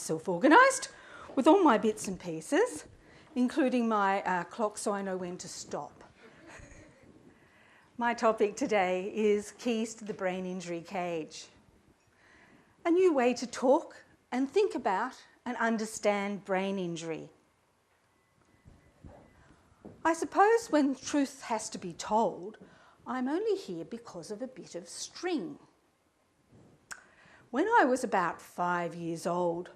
myself organised with all my bits and pieces, including my clock so I know when to stop. My topic today is keys to the brain injury cage. A new way to talk and think about and understand brain injury. I suppose when truth has to be told, I'm only here because of a bit of string. When I was about 5 years old,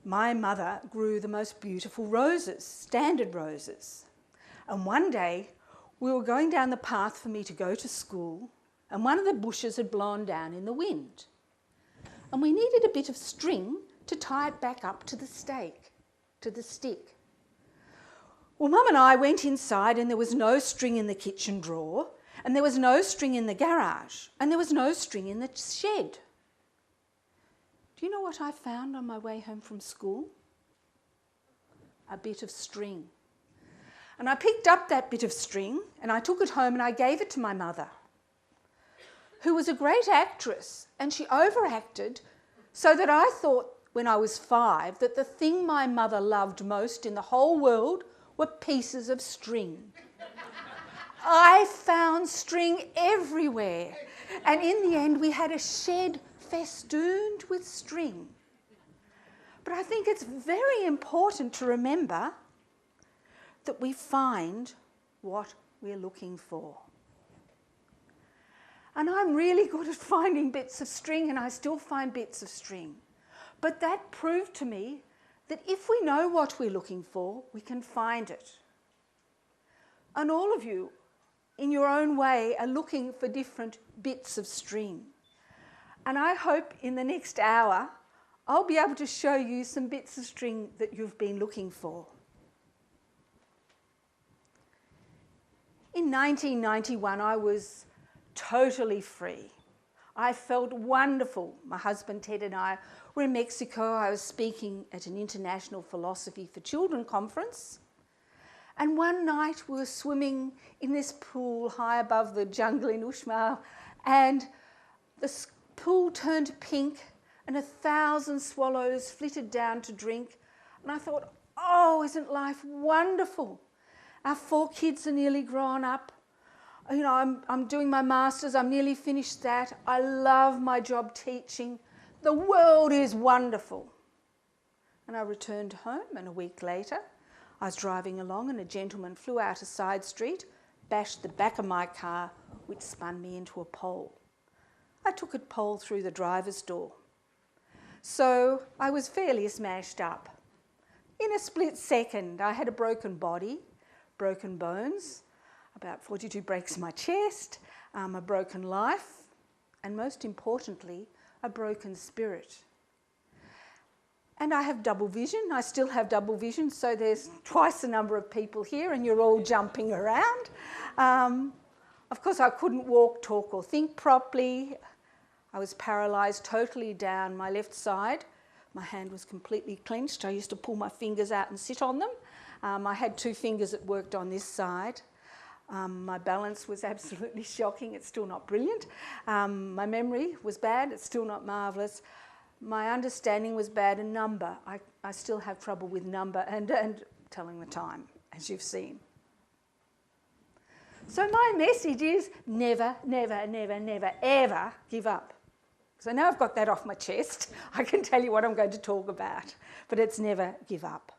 my mother grew the most beautiful roses, standard roses. And one day, we were going down the path for me to go to school, and one of the bushes had blown down in the wind. And we needed a bit of string to tie it back up to the stick. Well, Mum and I went inside, and there was no string in the kitchen drawer, and there was no string in the garage, and there was no string in the shed. Do you know what I found on my way home from school? A bit of string. And I picked up that bit of string and I took it home and I gave it to my mother, who was a great actress, and she overacted so that I thought when I was 5 that the thing my mother loved most in the whole world were pieces of string. I found string everywhere, and in the end we had a shed festooned with string. But I think it's very important to remember that we find what we're looking for. And I'm really good at finding bits of string, and I still find bits of string. But that proved to me that if we know what we're looking for, we can find it. And all of you, in your own way, are looking for different bits of string. And I hope in the next hour, I'll be able to show you some bits of string that you've been looking for. In 1991, I was totally free. I felt wonderful. My husband Ted and I were in Mexico. I was speaking at an international philosophy for children conference. And one night we were swimming in this pool high above the jungle in Uxmal, and the pool turned pink and 1,000 swallows flitted down to drink. And I thought, oh, isn't life wonderful? Our 4 kids are nearly grown up. You know, I'm doing my master's, I'm nearly finished that. I love my job teaching. The world is wonderful. And I returned home, and a week later, I was driving along and a gentleman flew out a side street, bashed the back of my car, which spun me into a pole. I took a pole through the driver's door. So I was fairly smashed up. In a split second, I had a broken body, broken bones, about 42 breaks in my chest, a broken life, and most importantly, a broken spirit. And I have double vision. I still have double vision, so there's twice the number of people here and you're all jumping around. Of course, I couldn't walk, talk or think properly. I was paralysed totally down my left side. My hand was completely clenched. I used to pull my fingers out and sit on them. I had 2 fingers that worked on this side. My balance was absolutely shocking. It's still not brilliant. My memory was bad. It's still not marvellous. My understanding was bad, and number. I still have trouble with number and telling the time, as you've seen. So my message is never, never, never, never, ever give up. So now I've got that off my chest, I can tell you what I'm going to talk about, but it's never give up.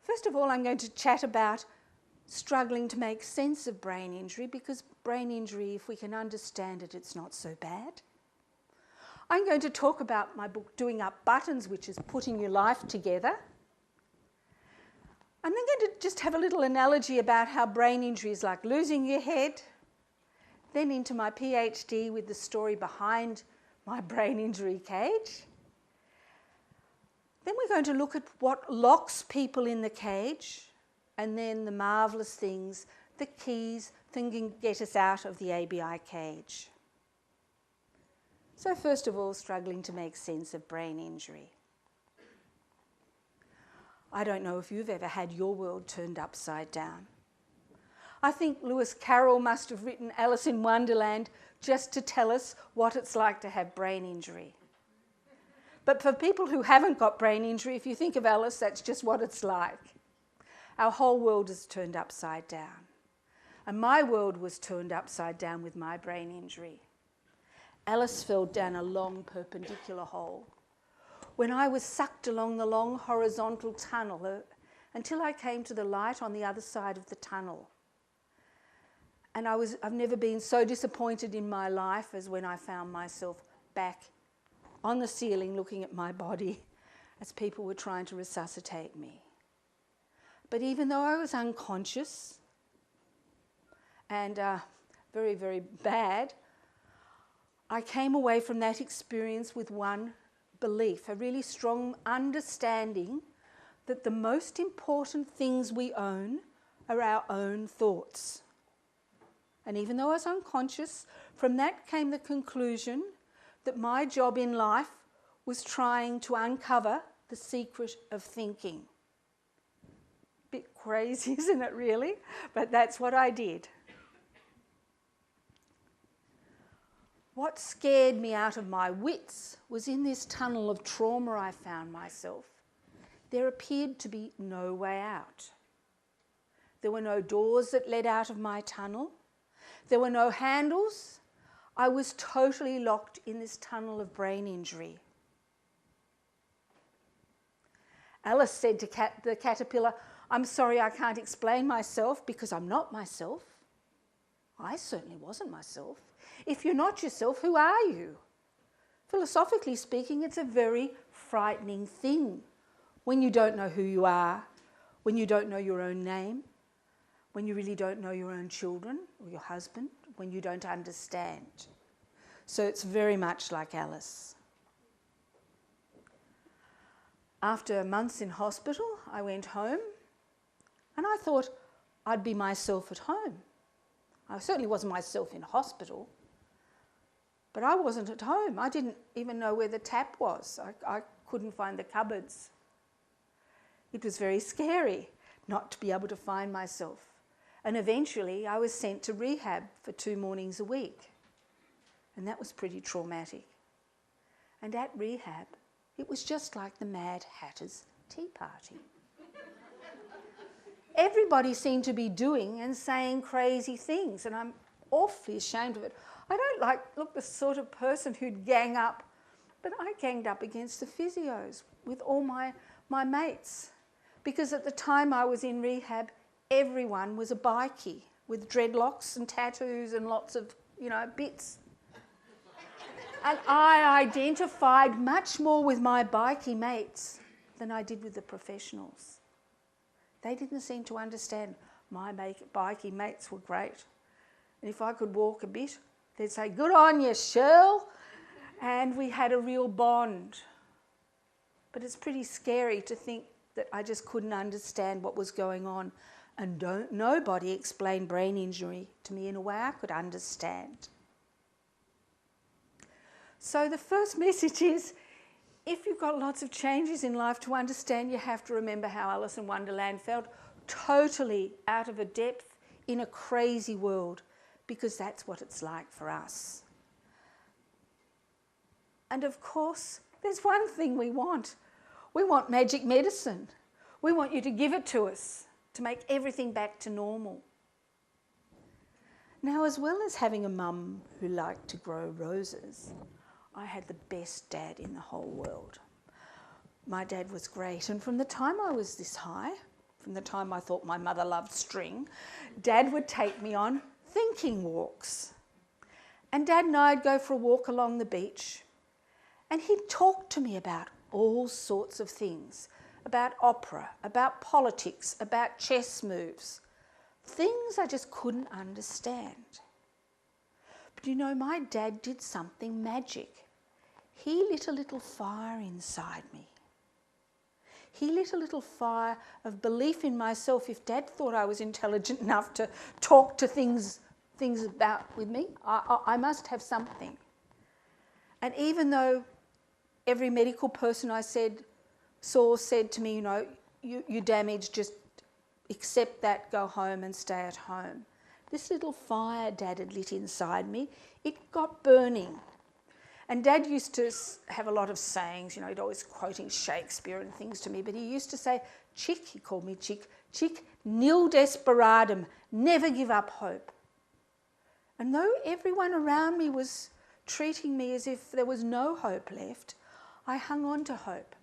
First of all, I'm going to chat about struggling to make sense of brain injury, because brain injury, if we can understand it, it's not so bad. I'm going to talk about my book, Doing Up Buttons, which is putting your life together. I'm then going to just have a little analogy about how brain injury is like losing your head, then into my PhD with the story behind my brain injury cage. Then we're going to look at what locks people in the cage, and then the marvellous things, the keys that can get us out of the ABI cage. So first of all, struggling to make sense of brain injury. I don't know if you've ever had your world turned upside down. I think Lewis Carroll must have written Alice in Wonderland just to tell us what it's like to have brain injury. But for people who haven't got brain injury, if you think of Alice, that's just what it's like. Our whole world is turned upside down. And my world was turned upside down with my brain injury. Alice fell down a long perpendicular hole. When I was sucked along the long horizontal tunnel until I came to the light on the other side of the tunnel. And I've never been so disappointed in my life as when I found myself back on the ceiling looking at my body as people were trying to resuscitate me. But even though I was unconscious and very, very bad, I came away from that experience with one belief, a really strong understanding that the most important things we own are our own thoughts. And even though I was unconscious, from that came the conclusion that my job in life was trying to uncover the secret of thinking. Bit crazy, isn't it, really? But that's what I did. What scared me out of my wits was in this tunnel of trauma I found myself. There appeared to be no way out. There were no doors that led out of my tunnel. There were no handles. I was totally locked in this tunnel of brain injury. Alice said to the caterpillar, "I'm sorry I can't explain myself because I'm not myself." I certainly wasn't myself. If you're not yourself, who are you? Philosophically speaking, it's a very frightening thing when you don't know who you are, when you don't know your own name, when you really don't know your own children or your husband, when you don't understand. So it's very much like Alice. After months in hospital, I went home and I thought I'd be myself at home. I certainly wasn't myself in hospital, but I wasn't at home. I didn't even know where the tap was. I couldn't find the cupboards. It was very scary not to be able to find myself. And eventually I was sent to rehab for 2 mornings a week. And that was pretty traumatic. And at rehab, it was just like the Mad Hatter's tea party. Everybody seemed to be doing and saying crazy things, and I'm awfully ashamed of it. I don't look the sort of person who'd gang up, but I ganged up against the physios with all my mates, because at the time I was in rehab, everyone was a bikie with dreadlocks and tattoos and lots of, bits. And I identified much more with my bikie mates than I did with the professionals. They didn't seem to understand. My bikie mates were great. And if I could walk a bit, they'd say, "Good on you, Shirl." And we had a real bond. But it's pretty scary to think that I just couldn't understand what was going on. And nobody explained brain injury to me in a way I could understand. So the first message is, if you've got lots of changes in life to understand, you have to remember how Alice in Wonderland felt, totally out of a depth in a crazy world, because that's what it's like for us. And of course, there's one thing we want. We want magic medicine. We want you to give it to us to make everything back to normal. Now, as well as having a mum who liked to grow roses, I had the best dad in the whole world. My dad was great, and from the time I was this high, from the time I thought my mother loved string, Dad would take me on thinking walks. And Dad and I'd go for a walk along the beach, and he'd talk to me about all sorts of things, about opera, about politics, about chess moves, things I just couldn't understand. But my dad did something magic. He lit a little fire inside me. He lit a little fire of belief in myself. If Dad thought I was intelligent enough to talk to things about with me, I must have something. And even though every medical person I saw said to me, you're damaged, just accept that, go home and stay at home. This little fire Dad had lit inside me, it got burning. And Dad used to have a lot of sayings, he'd always quoting Shakespeare and things to me, but he used to say, Chick, he called me Chick, Chick, nil desperadum, never give up hope. And though everyone around me was treating me as if there was no hope left, I hung on to hope.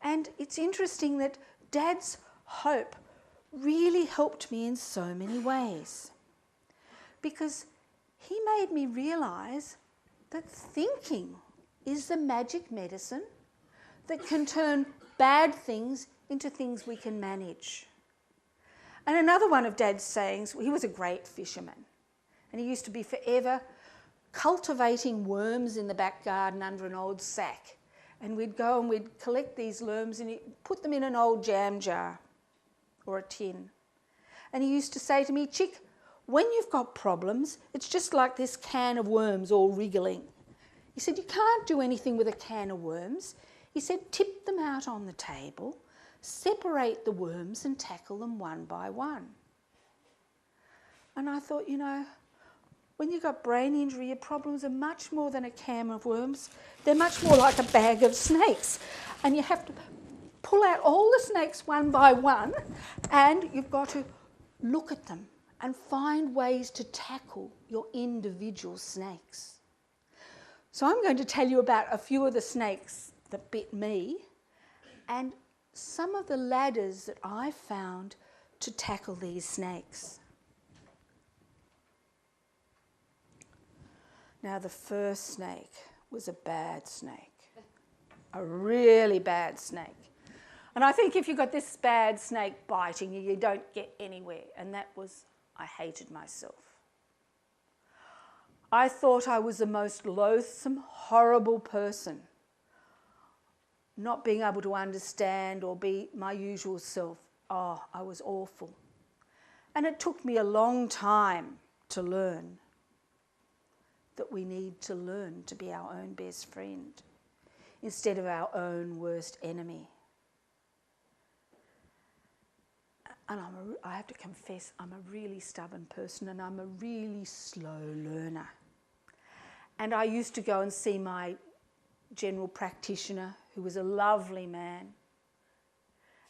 And it's interesting that Dad's hope really helped me in so many ways, because he made me realise that thinking is the magic medicine that can turn bad things into things we can manage. And another one of Dad's sayings, he was a great fisherman, and he used to be forever cultivating worms in the back garden under an old sack. And we'd go and we'd collect these worms and he'd put them in an old jam jar or a tin. And he used to say to me, Chick, when you've got problems, it's just like this can of worms all wriggling. He said, you can't do anything with a can of worms. He said, tip them out on the table, separate the worms and tackle them one by one. And I thought, when you've got brain injury, your problems are much more than a can of worms. They're much more like a bag of snakes. And you have to pull out all the snakes one by one, and you've got to look at them and find ways to tackle your individual snakes. So I'm going to tell you about a few of the snakes that bit me and some of the ladders that I found to tackle these snakes. Now, the first snake was a bad snake, a really bad snake. And I think if you've got this bad snake biting you, you don't get anywhere. And that was, I hated myself. I thought I was the most loathsome, horrible person, not being able to understand or be my usual self. Oh, I was awful. And it took me a long time to learn that we need to learn to be our own best friend instead of our own worst enemy. And I have to confess, I'm a really stubborn person and I'm a really slow learner. And I used to go and see my general practitioner, who was a lovely man.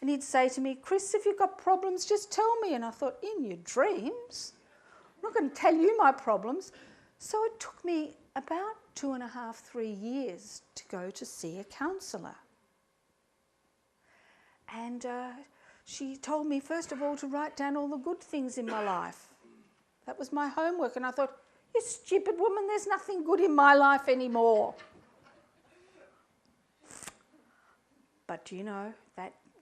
And he'd say to me, Chris, if you've got problems, just tell me. And I thought, in your dreams? I'm not going to tell you my problems. So it took me about 2.5, 3 years to go to see a counsellor. And she told me, first of all, to write down all the good things in my life. That was my homework. And I thought, you stupid woman, there's nothing good in my life anymore. But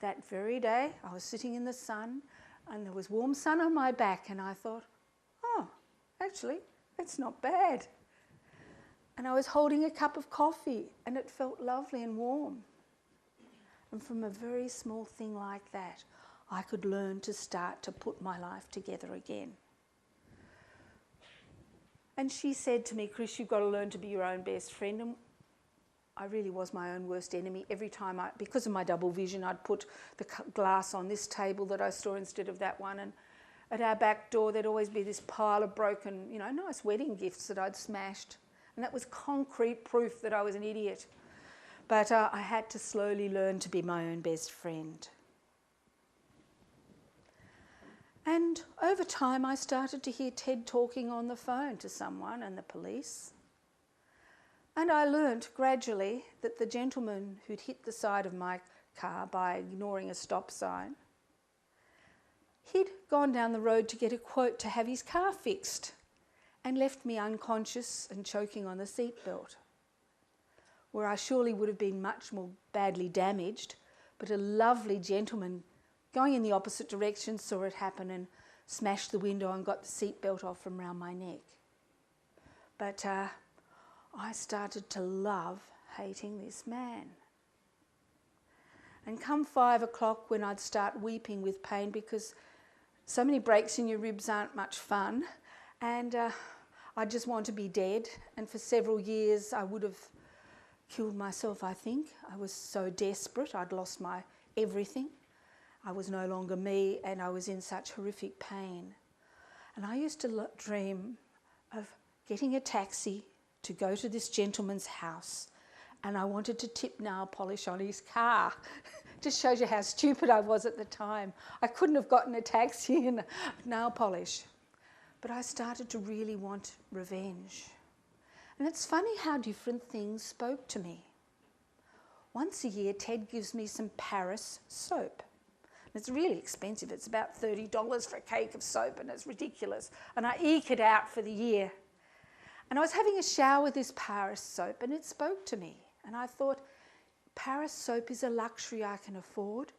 that very day, I was sitting in the sun and there was warm sun on my back and I thought, oh, actually, that's not bad. And I was holding a cup of coffee and it felt lovely and warm. And from a very small thing like that, I could learn to start to put my life together again. And she said to me, Chris, you've got to learn to be your own best friend. And I really was my own worst enemy. Every time, because of my double vision, I'd put the glass on this table that I saw instead of that one. And at our back door, there'd always be this pile of broken, nice wedding gifts that I'd smashed. And that was concrete proof that I was an idiot. But I had to slowly learn to be my own best friend. And over time, I started to hear Ted talking on the phone to someone and the police. And I learnt gradually that the gentleman who'd hit the side of my car by ignoring a stop sign, he'd gone down the road to get a quote to have his car fixed and left me unconscious and choking on the seatbelt, where I surely would have been much more badly damaged, but a lovely gentleman going in the opposite direction saw it happen and smashed the window and got the seatbelt off from around my neck. But I started to love hating this man. And come 5 o'clock, when I'd start weeping with pain, because so many breaks in your ribs aren't much fun, and I just want to be dead. And for several years I would have killed myself, I think. I was so desperate. I'd lost my everything. I was no longer me, and I was in such horrific pain. And I used to dream of getting a taxi to go to this gentleman's house, and I wanted to tip nail polish on his car. Just shows you how stupid I was at the time. I couldn't have gotten a taxi and nail polish. But I started to really want revenge. And it's funny how different things spoke to me. Once a year, Ted gives me some Paris soap. It's really expensive. It's about $30 for a cake of soap, and it's ridiculous. And I eke it out for the year. And I was having a shower with this Paris soap, and it spoke to me. And I thought, Paris soap is a luxury I can afford.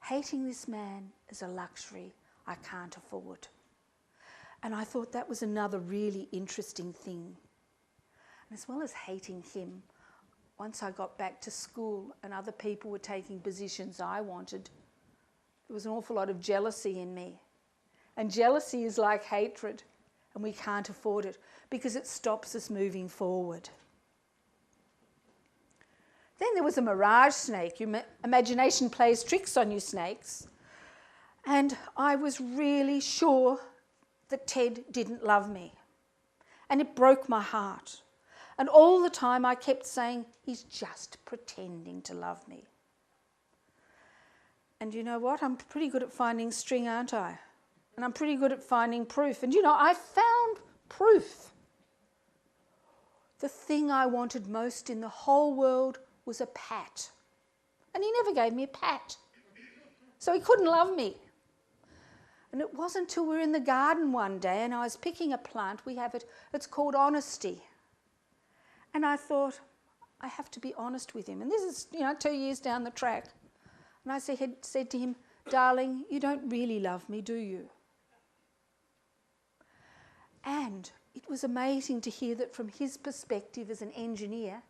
Hating this man is a luxury I can't afford. And I thought that was another really interesting thing. And as well as hating him, once I got back to school and other people were taking positions I wanted, there was an awful lot of jealousy in me. And jealousy is like hatred, and we can't afford it because it stops us moving forward. Then there was a Mirage snake. Your imagination plays tricks on you, snakes. And I was really sure that Ted didn't love me. And it broke my heart. And all the time I kept saying, he's just pretending to love me. And you know what? I'm pretty good at finding string, aren't I? And I'm pretty good at finding proof. And you know, I found proof. The thing I wanted most in the whole world was a pat. And he never gave me a pat. So he couldn't love me. And it wasn't until we were in the garden one day and I was picking a plant. We have it, it's called honesty. And I thought, I have to be honest with him. And this is, 2 years down the track. And I said to him, darling, you don't really love me, do you? And it was amazing to hear that from his perspective as an engineer,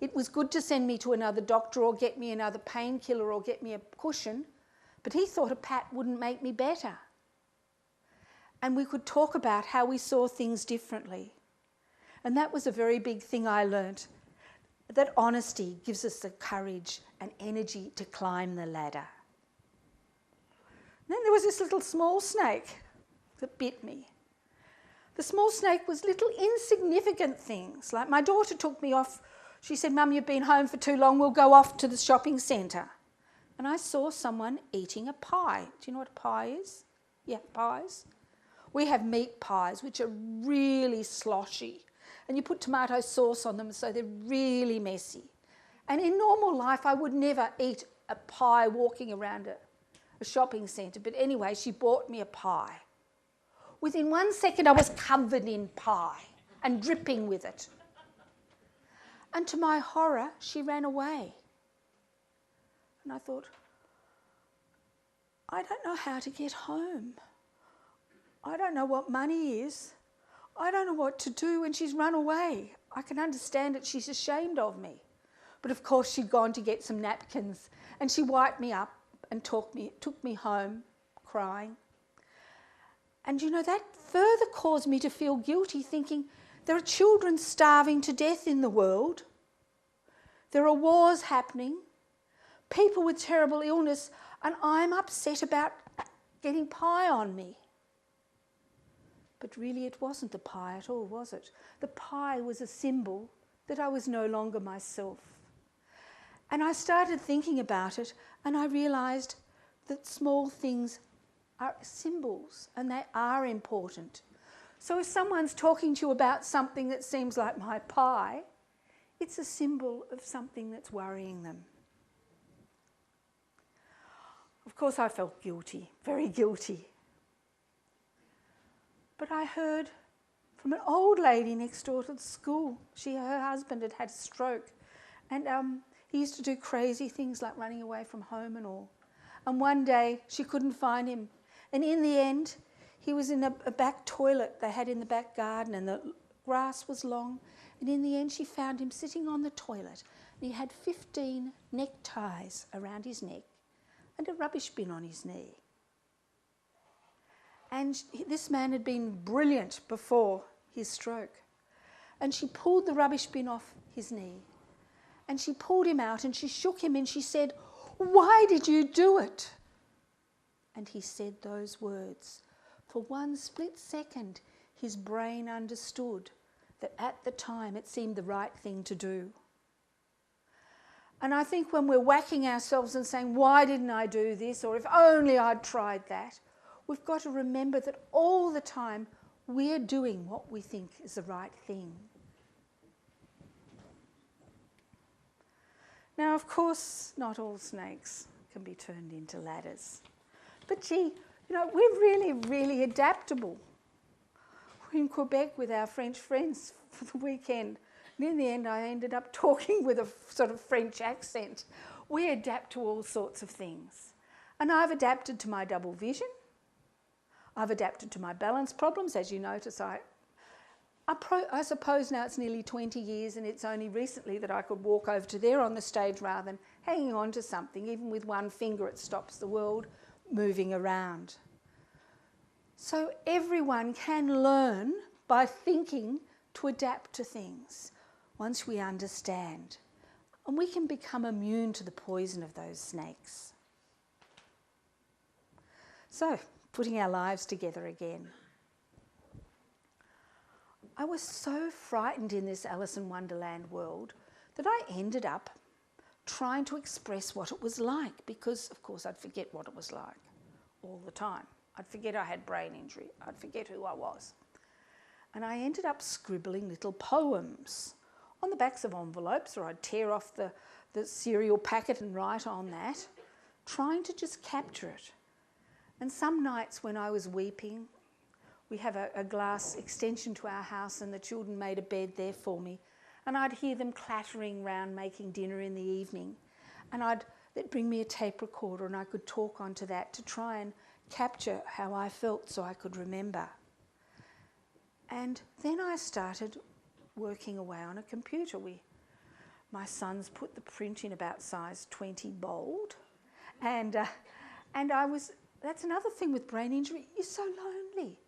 it was good to send me to another doctor or get me another painkiller or get me a cushion, but he thought a pat wouldn't make me better. And we could talk about how we saw things differently. And that was a very big thing I learnt, that honesty gives us the courage and energy to climb the ladder. And then there was this little small snake that bit me. The small snake was little insignificant things, like my daughter took me off. She said, Mum, you've been home for too long, we'll go off to the shopping centre. And I saw someone eating a pie. Do you know what a pie is? Yeah, pies. We have meat pies, which are really sloshy. And you put tomato sauce on them, so they're really messy. And in normal life, I would never eat a pie walking around a shopping centre. But anyway, she bought me a pie. Within 1 second, I was covered in pie and dripping with it. And to my horror, she ran away. And I thought, I don't know how to get home. I don't know what money is. I don't know what to do, and she's run away. I can understand it. She's ashamed of me. But of course, she'd gone to get some napkins, and she wiped me up and took me home crying. And that further caused me to feel guilty, thinking there are children starving to death in the world. There are wars happening, people with terrible illness, and I'm upset about getting pie on me. But really it wasn't the pie at all, was it? The pie was a symbol that I was no longer myself. And I started thinking about it, and I realised that small things are symbols, and they are important. So if someone's talking to you about something that seems like my pie, it's a symbol of something that's worrying them. Of course, I felt guilty, very guilty. But I heard from an old lady next door to the school. Her husband had had a stroke, and he used to do crazy things like running away from home and all. And one day she couldn't find him, and in the end he was in a back toilet they had in the back garden, and the grass was long, and in the end she found him sitting on the toilet, and he had 15 neckties around his neck and a rubbish bin on his knee. And this man had been brilliant before his stroke. And she pulled the rubbish bin off his knee. And she pulled him out and she shook him and she said, "Why did you do it?" And he said those words. For one split second, his brain understood that at the time it seemed the right thing to do. And I think when we're whacking ourselves and saying, why didn't I do this, or if only I'd tried that, we've got to remember that all the time we're doing what we think is the right thing. Now, of course, not all snakes can be turned into ladders. But gee, we're really, really adaptable. We're in Quebec with our French friends for the weekend. And in the end, I ended up talking with a sort of French accent. We adapt to all sorts of things. And I've adapted to my double vision. I've adapted to my balance problems. As you notice, I suppose now it's nearly 20 years and it's only recently that I could walk over to there on the stage rather than hanging on to something. Even with one finger, it stops the world moving around. So everyone can learn by thinking to adapt to things once we understand. And we can become immune to the poison of those snakes. So, putting our lives together again. I was so frightened in this Alice in Wonderland world that I ended up trying to express what it was like, because, of course, I'd forget what it was like all the time. I'd forget I had brain injury. I'd forget who I was. And I ended up scribbling little poems on the backs of envelopes, or I'd tear off the cereal packet and write on that, trying to just capture it. And some nights when I was weeping, we have a glass extension to our house and the children made a bed there for me, and I'd hear them clattering round making dinner in the evening, and they'd bring me a tape recorder and I could talk onto that to try and capture how I felt so I could remember. And then I started working away on a computer. My sons put the print in about size 20 bold, and that's another thing with brain injury. You're so lonely.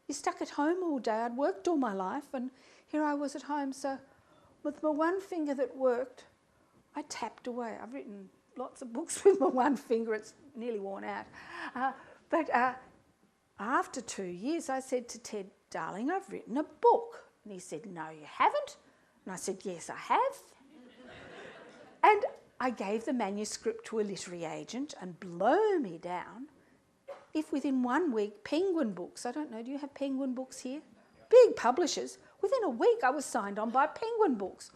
You're stuck at home all day. I'd worked all my life, and here I was at home. So with my one finger that worked, I tapped away. I've written lots of books with my one finger. It's nearly worn out. But after 2 years, I said to Ted, darling, I've written a book. And he said, no, you haven't. And I said, yes, I have. And I gave the manuscript to a literary agent, and blow me down, if within 1 week, Penguin Books, I don't know, do you have Penguin Books here? Big publishers. Within a week, I was signed on by Penguin Books.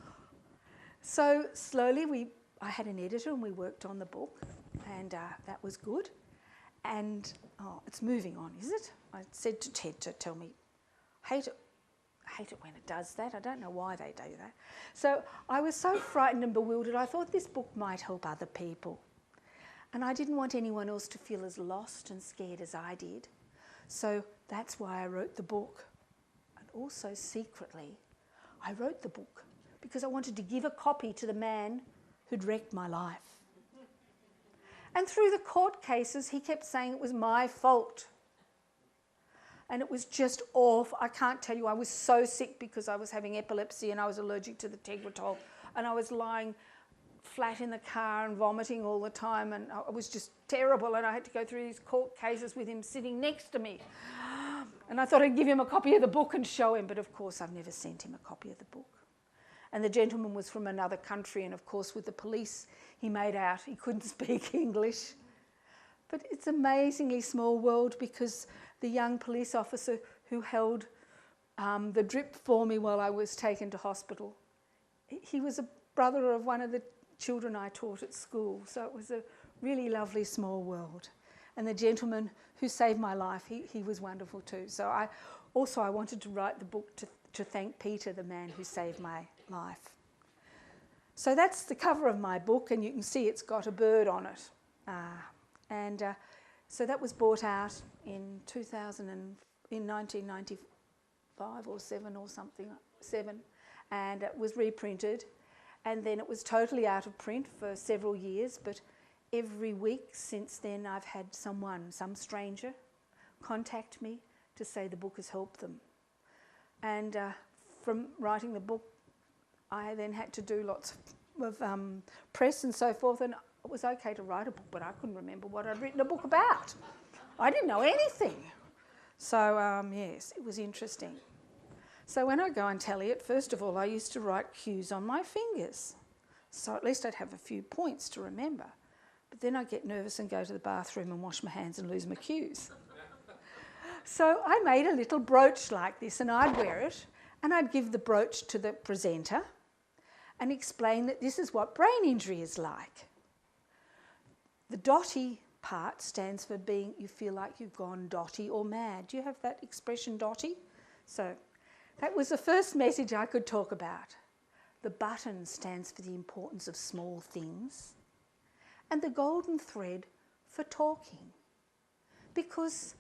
So slowly, I had an editor and we worked on the book, and that was good. And, it's moving on, is it? I said to Ted to tell me, I hate it when it does that. I don't know why they do that. So I was so frightened and bewildered, I thought this book might help other people. And I didn't want anyone else to feel as lost and scared as I did. So that's why I wrote the book. And also secretly, I wrote the book because I wanted to give a copy to the man who'd wrecked my life. And through the court cases, he kept saying it was my fault. And it was just awful. I can't tell you, I was so sick because I was having epilepsy and I was allergic to the Tegretol. And I was lying flat in the car and vomiting all the time, and it was just terrible, and I had to go through these court cases with him sitting next to me. And I thought I'd give him a copy of the book and show him, but of course I've never sent him a copy of the book. And the gentleman was from another country, and of course with the police he made out he couldn't speak English. But it's an amazingly small world, because the young police officer who held the drip for me while I was taken to hospital, he was a brother of one of the children I taught at school, so it was a really lovely small world. And the gentleman who saved my life, he was wonderful too. So I wanted to write the book to thank Peter, the man who saved my life. So that's the cover of my book, and you can see it's got a bird on it. So that was brought out in 1995 or 7 or something, 7, and it was reprinted. And then it was totally out of print for several years, but every week since then I've had some stranger, contact me to say the book has helped them. And from writing the book, I then had to do lots of press and so forth, and it was okay to write a book, but I couldn't remember what I'd written a book about. I didn't know anything. So, yes, it was interesting. So when I go and tally it, first of all, I used to write cues on my fingers. So at least I'd have a few points to remember. But then I'd get nervous and go to the bathroom and wash my hands and lose my cues. So I made a little brooch like this, and I'd wear it, and I'd give the brooch to the presenter and explain that this is what brain injury is like. The Dotty part stands for being, you feel like you've gone dotty or mad. Do you have that expression, Dotty? So that was the first message I could talk about. The button stands for the importance of small things, and the golden thread for talking. Because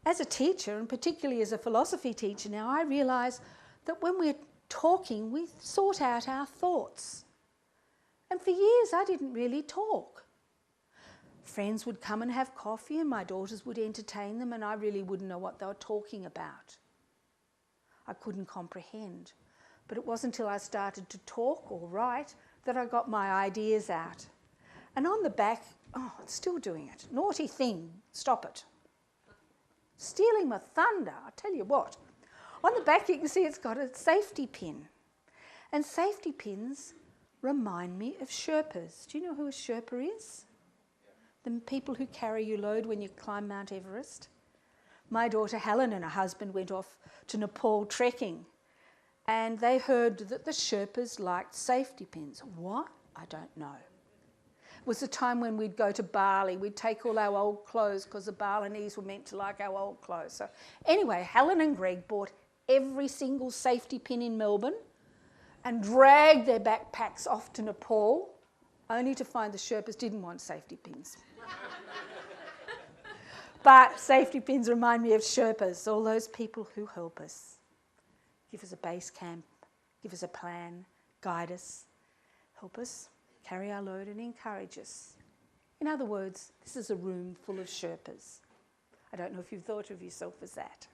as a teacher, and particularly as a philosophy teacher now, I realise that when we're talking, we sort out our thoughts. And for years, I didn't really talk. Friends would come and have coffee, and my daughters would entertain them, and I really wouldn't know what they were talking about. I couldn't comprehend. But it wasn't until I started to talk or write that I got my ideas out. And on the back, oh, it's still doing it. Naughty thing, stop it. Stealing my thunder, I tell you what. On the back you can see it's got a safety pin. And safety pins remind me of Sherpas. Do you know who a Sherpa is? The people who carry your load when you climb Mount Everest. My daughter Helen and her husband went off to Nepal trekking, and they heard that the Sherpas liked safety pins. What? I don't know. It was a time when we'd go to Bali. We'd take all our old clothes because the Balinese were meant to like our old clothes. So anyway, Helen and Greg bought every single safety pin in Melbourne and dragged their backpacks off to Nepal, only to find the Sherpas didn't want safety pins. But safety pins remind me of Sherpas, all those people who help us. Give us a base camp, give us a plan, guide us, help us, carry our load and encourage us. In other words, this is a room full of Sherpas. I don't know if you've thought of yourself as that.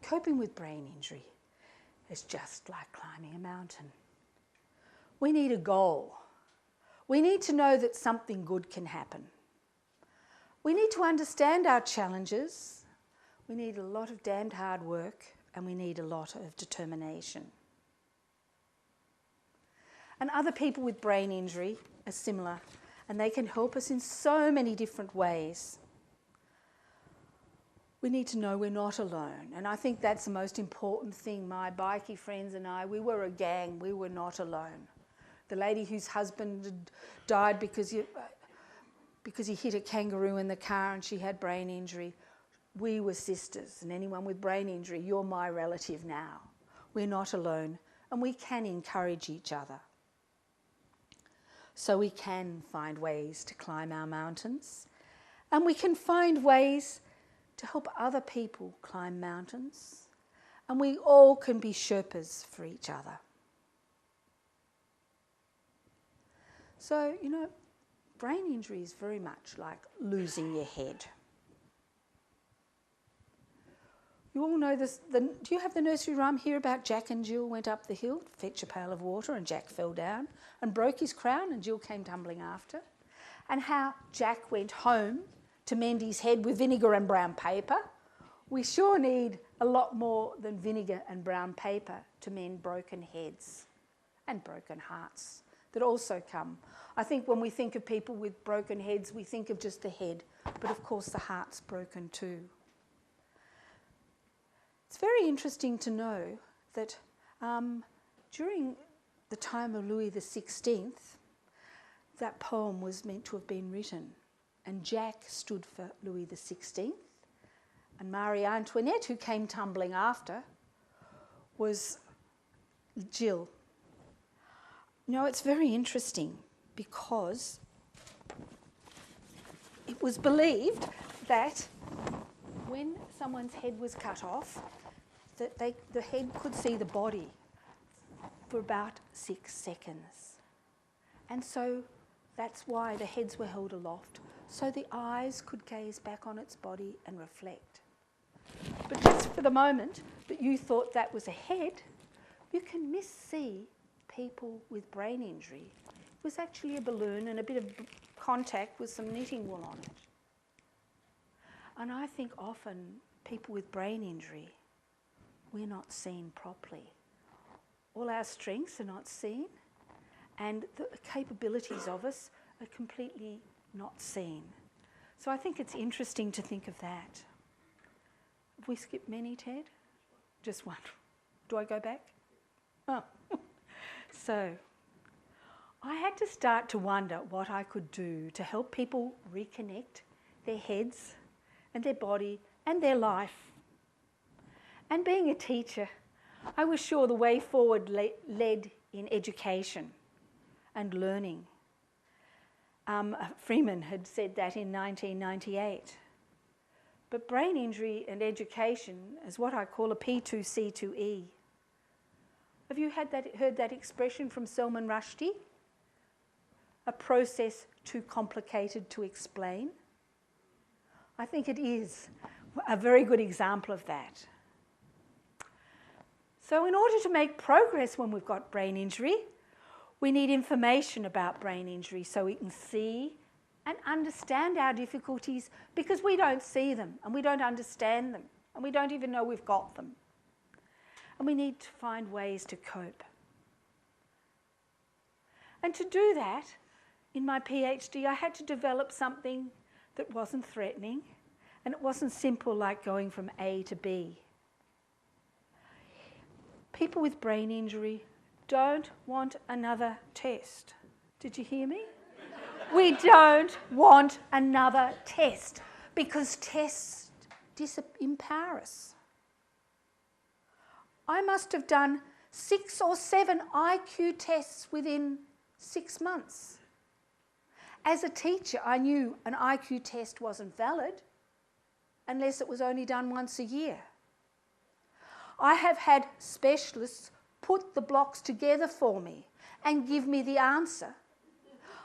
Coping with brain injury is just like climbing a mountain. We need a goal. We need to know that something good can happen. We need to understand our challenges. We need a lot of damned hard work, and we need a lot of determination. And other people with brain injury are similar, and they can help us in so many different ways. We need to know we're not alone, and I think that's the most important thing. My bikie friends and I, we were a gang, we were not alone. The lady whose husband had died because he hit a kangaroo in the car and she had brain injury. We were sisters, and anyone with brain injury, you're my relative now. We're not alone, and we can encourage each other. So we can find ways to climb our mountains, and we can find ways to help other people climb mountains, and we all can be Sherpas for each other. So, you know, brain injury is very much like losing your head. You all know this. Do you have the nursery rhyme here about Jack and Jill went up the hill to fetch a pail of water, and Jack fell down and broke his crown, and Jill came tumbling after? And how Jack went home to mend his head with vinegar and brown paper. We sure need a lot more than vinegar and brown paper to mend broken heads and broken hearts that also come. I think when we think of people with broken heads, we think of just the head, but of course the heart's broken too. It's very interesting to know that during the time of Louis XVI, that poem was meant to have been written, and Jack stood for Louis XVI, and Marie Antoinette, who came tumbling after, was Jill. You know, it's very interesting because it was believed that when someone's head was cut off, that the head could see the body for about 6 seconds. And so that's why the heads were held aloft, so the eyes could gaze back on its body and reflect. But just for the moment that you thought that was a head, you can missee people with brain injury. It was actually a balloon and a bit of contact with some knitting wool on it. And I think often people with brain injury, we're not seen properly. All our strengths are not seen, and the capabilities of us are completely not seen. So I think it's interesting to think of that. Have we skipped many, Ted? Just one. Do I go back? Oh. So I had to start to wonder what I could do to help people reconnect their heads and their body and their life. And being a teacher, I was sure the way forward led in education and learning. Freeman had said that in 1998. But brain injury and education is what I call a P2C2E. Have you heard that expression from Salman Rushdie? A process too complicated to explain? I think it is a very good example of that. So in order to make progress when we've got brain injury, we need information about brain injury so we can see and understand our difficulties, because we don't see them and we don't understand them and we don't even know we've got them. And we need to find ways to cope. And to do that, in my PhD, I had to develop something that wasn't threatening and it wasn't simple like going from A to B. People with brain injury don't want another test. Did you hear me? We don't want another test because tests disempower us. I must have done 6 or 7 IQ tests within 6 months. As a teacher, I knew an IQ test wasn't valid unless it was only done once a year. I have had specialists put the blocks together for me and give me the answer.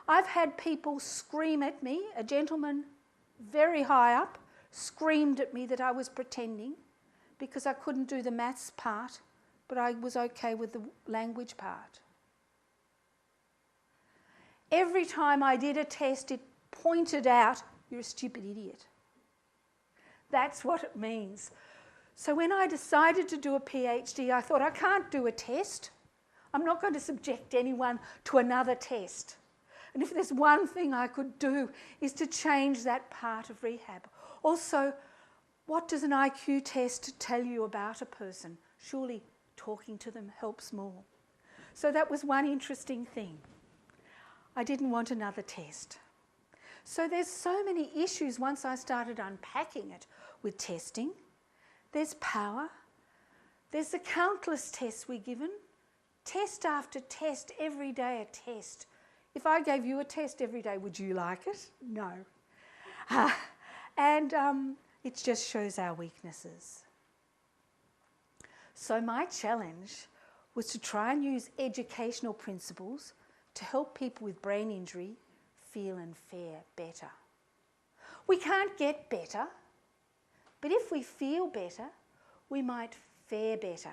I've had people scream at me, a gentleman very high up screamed at me that I was pretending because I couldn't do the maths part, but I was okay with the language part. Every time I did a test, it pointed out, you're a stupid idiot. That's what it means. So when I decided to do a PhD, I thought, I can't do a test. I'm not going to subject anyone to another test. And if there's one thing I could do is to change that part of rehab. Also, what does an IQ test tell you about a person? Surely talking to them helps more. So that was one interesting thing. I didn't want another test. So there's so many issues once I started unpacking it with testing. There's power. There's the countless tests we're given. Test after test, every day a test. If I gave you a test every day, would you like it? No. It just shows our weaknesses. So my challenge was to try and use educational principles to help people with brain injury feel and fare better. We can't get better, but if we feel better, we might fare better,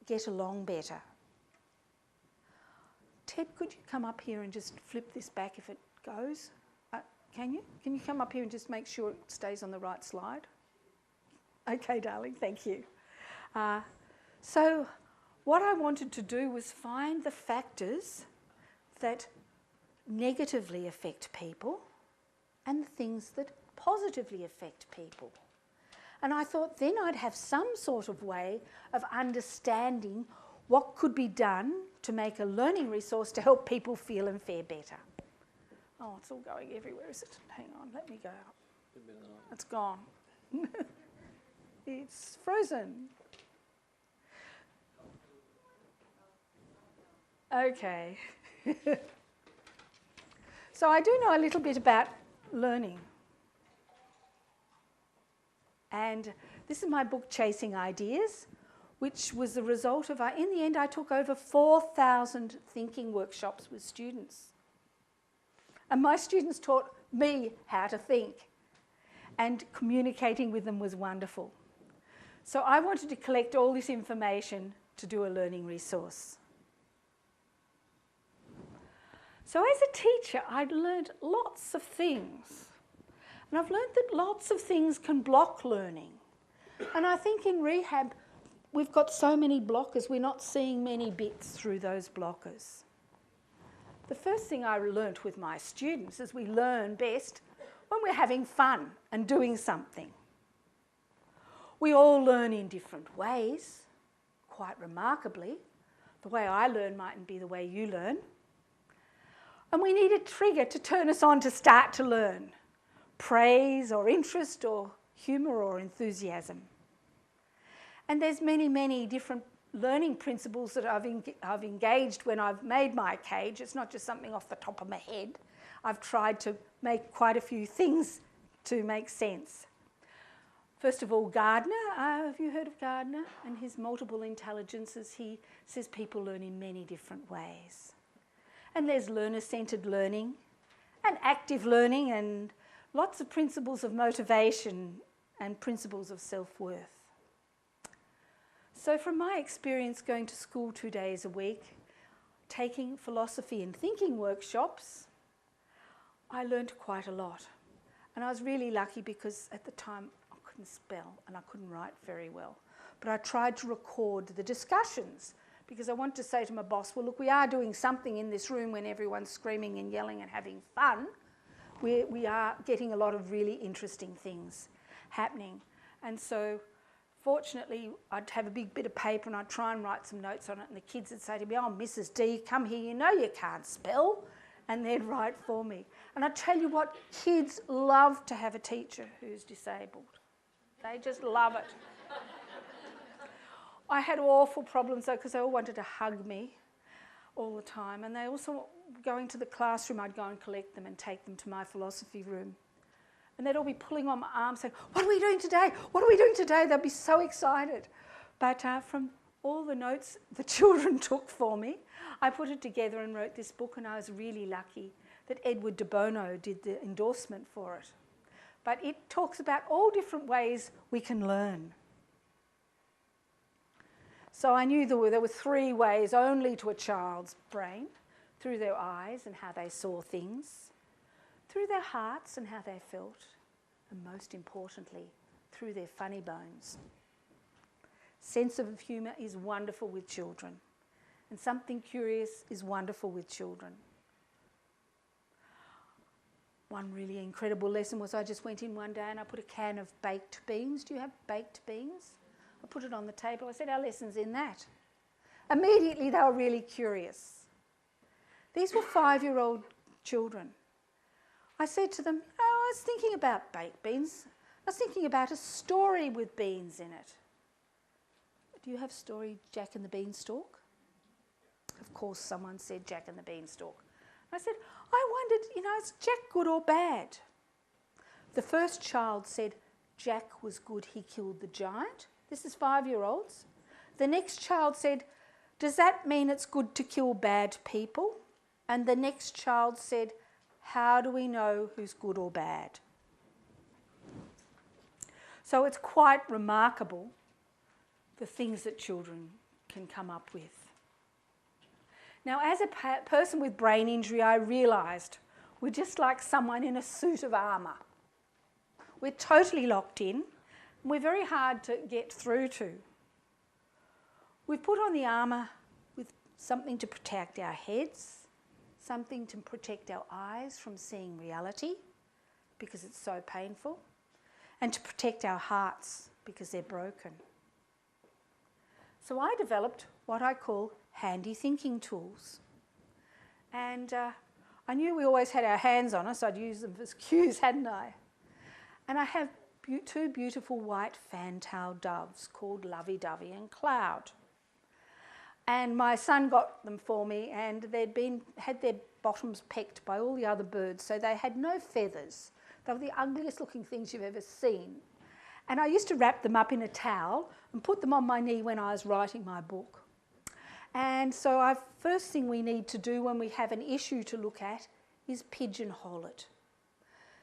get along better. Ted, could you come up here and just flip this back if it goes? Can you? Can you come up here and just make sure it stays on the right slide? Okay, darling, thank you. So what I wanted to do was find the factors that negatively affect people and the things that positively affect people. And I thought then I'd have some sort of way of understanding what could be done to make a learning resource to help people feel and fare better. Oh, it's all going everywhere, is it? Hang on, let me go. It's gone. It's frozen. Okay. So I do know a little bit about learning. And this is my book, Chasing Ideas, which was the result of, in the end, I took over 4,000 thinking workshops with students. And my students taught me how to think. And communicating with them was wonderful. So I wanted to collect all this information to do a learning resource. So as a teacher, I'd learned lots of things. And I've learned that lots of things can block learning. And I think in rehab, we've got so many blockers, we're not seeing many bits through those blockers. The first thing I learnt with my students is we learn best when we're having fun and doing something. We all learn in different ways, quite remarkably. The way I learn mightn't be the way you learn. And we need a trigger to turn us on to start to learn. Praise or interest or humour or enthusiasm. And there's many, many different learning principles that I've engaged when I've made my cage. It's not just something off the top of my head. I've tried to make quite a few things to make sense. First of all, Gardner. Have you heard of Gardner and his multiple intelligences? He says people learn in many different ways. And there's learner-centred learning and active learning and lots of principles of motivation and principles of self-worth. So from my experience going to school 2 days a week, taking philosophy and thinking workshops, I learned quite a lot. And I was really lucky because at the time I couldn't spell and I couldn't write very well. But I tried to record the discussions because I want to say to my boss, well, look, we are doing something in this room when everyone's screaming and yelling and having fun. We are getting a lot of really interesting things happening. And so fortunately, I'd have a big bit of paper and I'd try and write some notes on it, and the kids would say to me, oh, Mrs. D, come here, you know you can't spell, and they'd write for me. And I tell you what, kids love to have a teacher who's disabled. They just love it. I had awful problems though, because they all wanted to hug me all the time, and they also, going to the classroom, I'd go and collect them and take them to my philosophy room. And they'd all be pulling on my arm saying, what are we doing today? What are we doing today? They'd be so excited. But from all the notes the children took for me, I put it together and wrote this book, and I was really lucky that Edward de Bono did the endorsement for it. But it talks about all different ways we can learn. So I knew there were 3 ways only to a child's brain: through their eyes and how they saw things, through their hearts and how they felt, and most importantly, through their funny bones. Sense of humour is wonderful with children, and something curious is wonderful with children. One really incredible lesson was I just went in one day and I put a can of baked beans. Do you have baked beans? I put it on the table. I said, our lesson's in that. Immediately they were really curious. These were 5-year-old children. I said to them, oh, I was thinking about baked beans. I was thinking about a story with beans in it. Do you have story Jack and the Beanstalk? Of course someone said Jack and the Beanstalk. I said, I wondered, is Jack good or bad? The first child said, Jack was good, he killed the giant. This is 5-year-olds. The next child said, does that mean it's good to kill bad people? And the next child said, how do we know who's good or bad? So it's quite remarkable the things that children can come up with. Now, as a person with brain injury, I realised we're just like someone in a suit of armour. We're totally locked in, and we're very hard to get through to. We've put on the armour with something to protect our heads, something to protect our eyes from seeing reality because it's so painful, and to protect our hearts because they're broken. So I developed what I call handy thinking tools. And I knew we always had our hands on us, so I'd use them as cues, hadn't I? And I have 2 beautiful white fantail doves called Lovey-Dovey and Cloud. And my son got them for me, and they'd had their bottoms pecked by all the other birds, so they had no feathers. They were the ugliest looking things you've ever seen. And I used to wrap them up in a towel and put them on my knee when I was writing my book. And so first thing we need to do when we have an issue to look at is pigeonhole it.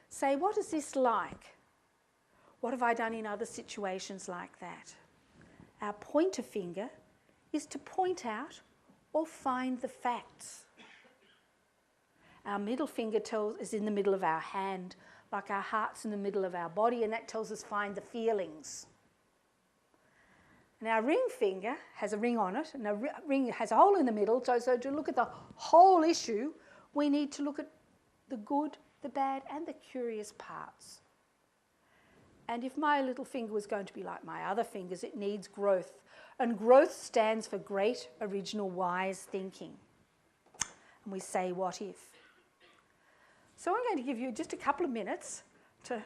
Say, what is this like? What have I done in other situations like that? Our pointer finger is to point out or find the facts. Our middle finger is in the middle of our hand, like our heart's in the middle of our body, and that tells us find the feelings. And our ring finger has a ring on it, and a ring has a hole in the middle, so to look at the whole issue, we need to look at the good, the bad, and the curious parts. And if my little finger was going to be like my other fingers, it needs growth. And growth stands for great, original, wise thinking. And we say, what if? So I'm going to give you just a couple of minutes to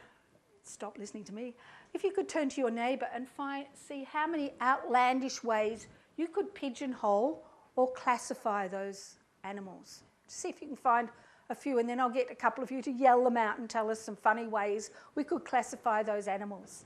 stop listening to me. If you could turn to your neighbour and see how many outlandish ways you could pigeonhole or classify those animals. See if you can find a few, and then I'll get a couple of you to yell them out and tell us some funny ways we could classify those animals.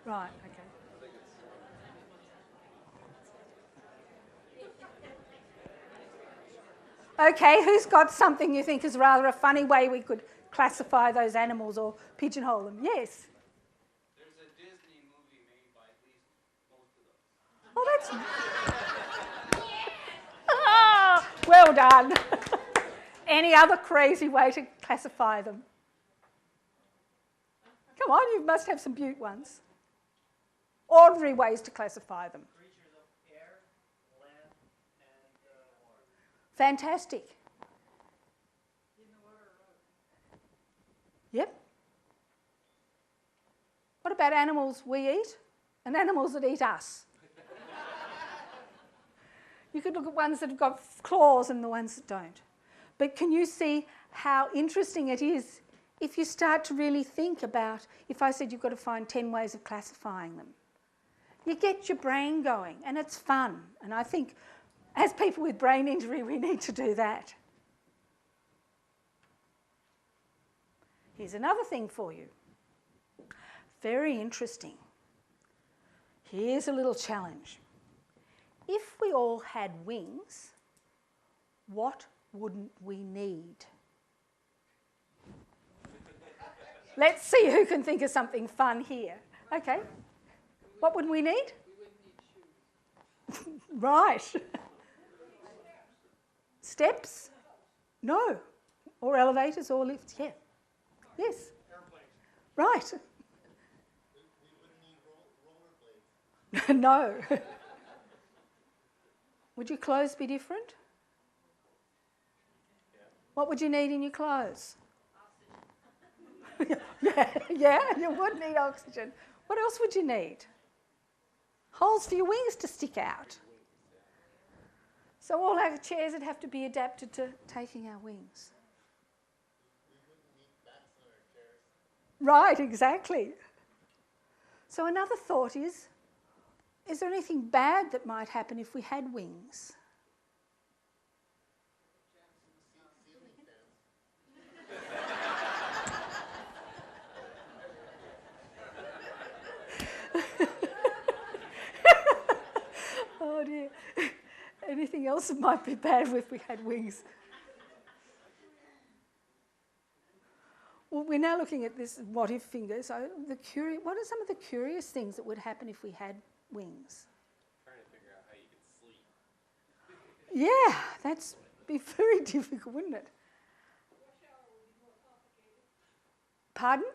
Right, okay. Okay, who's got something you think is rather a funny way we could classify those animals or pigeonhole them? Yes? There's a Disney movie made by at least most of them. Oh, that's... Oh, well done. Any other crazy way to classify them? Come on, you must have some beaut ones. Ordinary ways to classify them. Creatures of air, land, and water. Fantastic. In the water or Yep. What about animals we eat and animals that eat us? You could look at ones that have got claws and the ones that don't. But can you see how interesting it is if you start to really think about, if I said you've got to find 10 ways of classifying them? You get your brain going, and it's fun. And I think as people with brain injury, we need to do that. Here's another thing for you. Very interesting. Here's a little challenge. If we all had wings, what wouldn't we need? Let's see who can think of something fun here. Okay. What would we need? We wouldn't need shoes. Right. Steps? No. Or elevators or lifts? Yeah. Yes. Airplanes. Right. We wouldn't need rollerblades. No. Would your clothes be different? Yeah. What would you need in your clothes? yeah, you would need oxygen. What else would you need? Holes for your wings to stick out. So all our chairs would have to be adapted to taking our wings. We wouldn't need backs on our chairs. Right, exactly. So another thought is there anything bad that might happen if we had wings? Oh dear. Anything else that might be bad if we had wings? Well, we're now looking at this what if finger. So what are some of the curious things that would happen if we had wings? Trying to figure out how you could sleep. Yeah, that's be very difficult, wouldn't it? Rush hour would be more complicated. Pardon?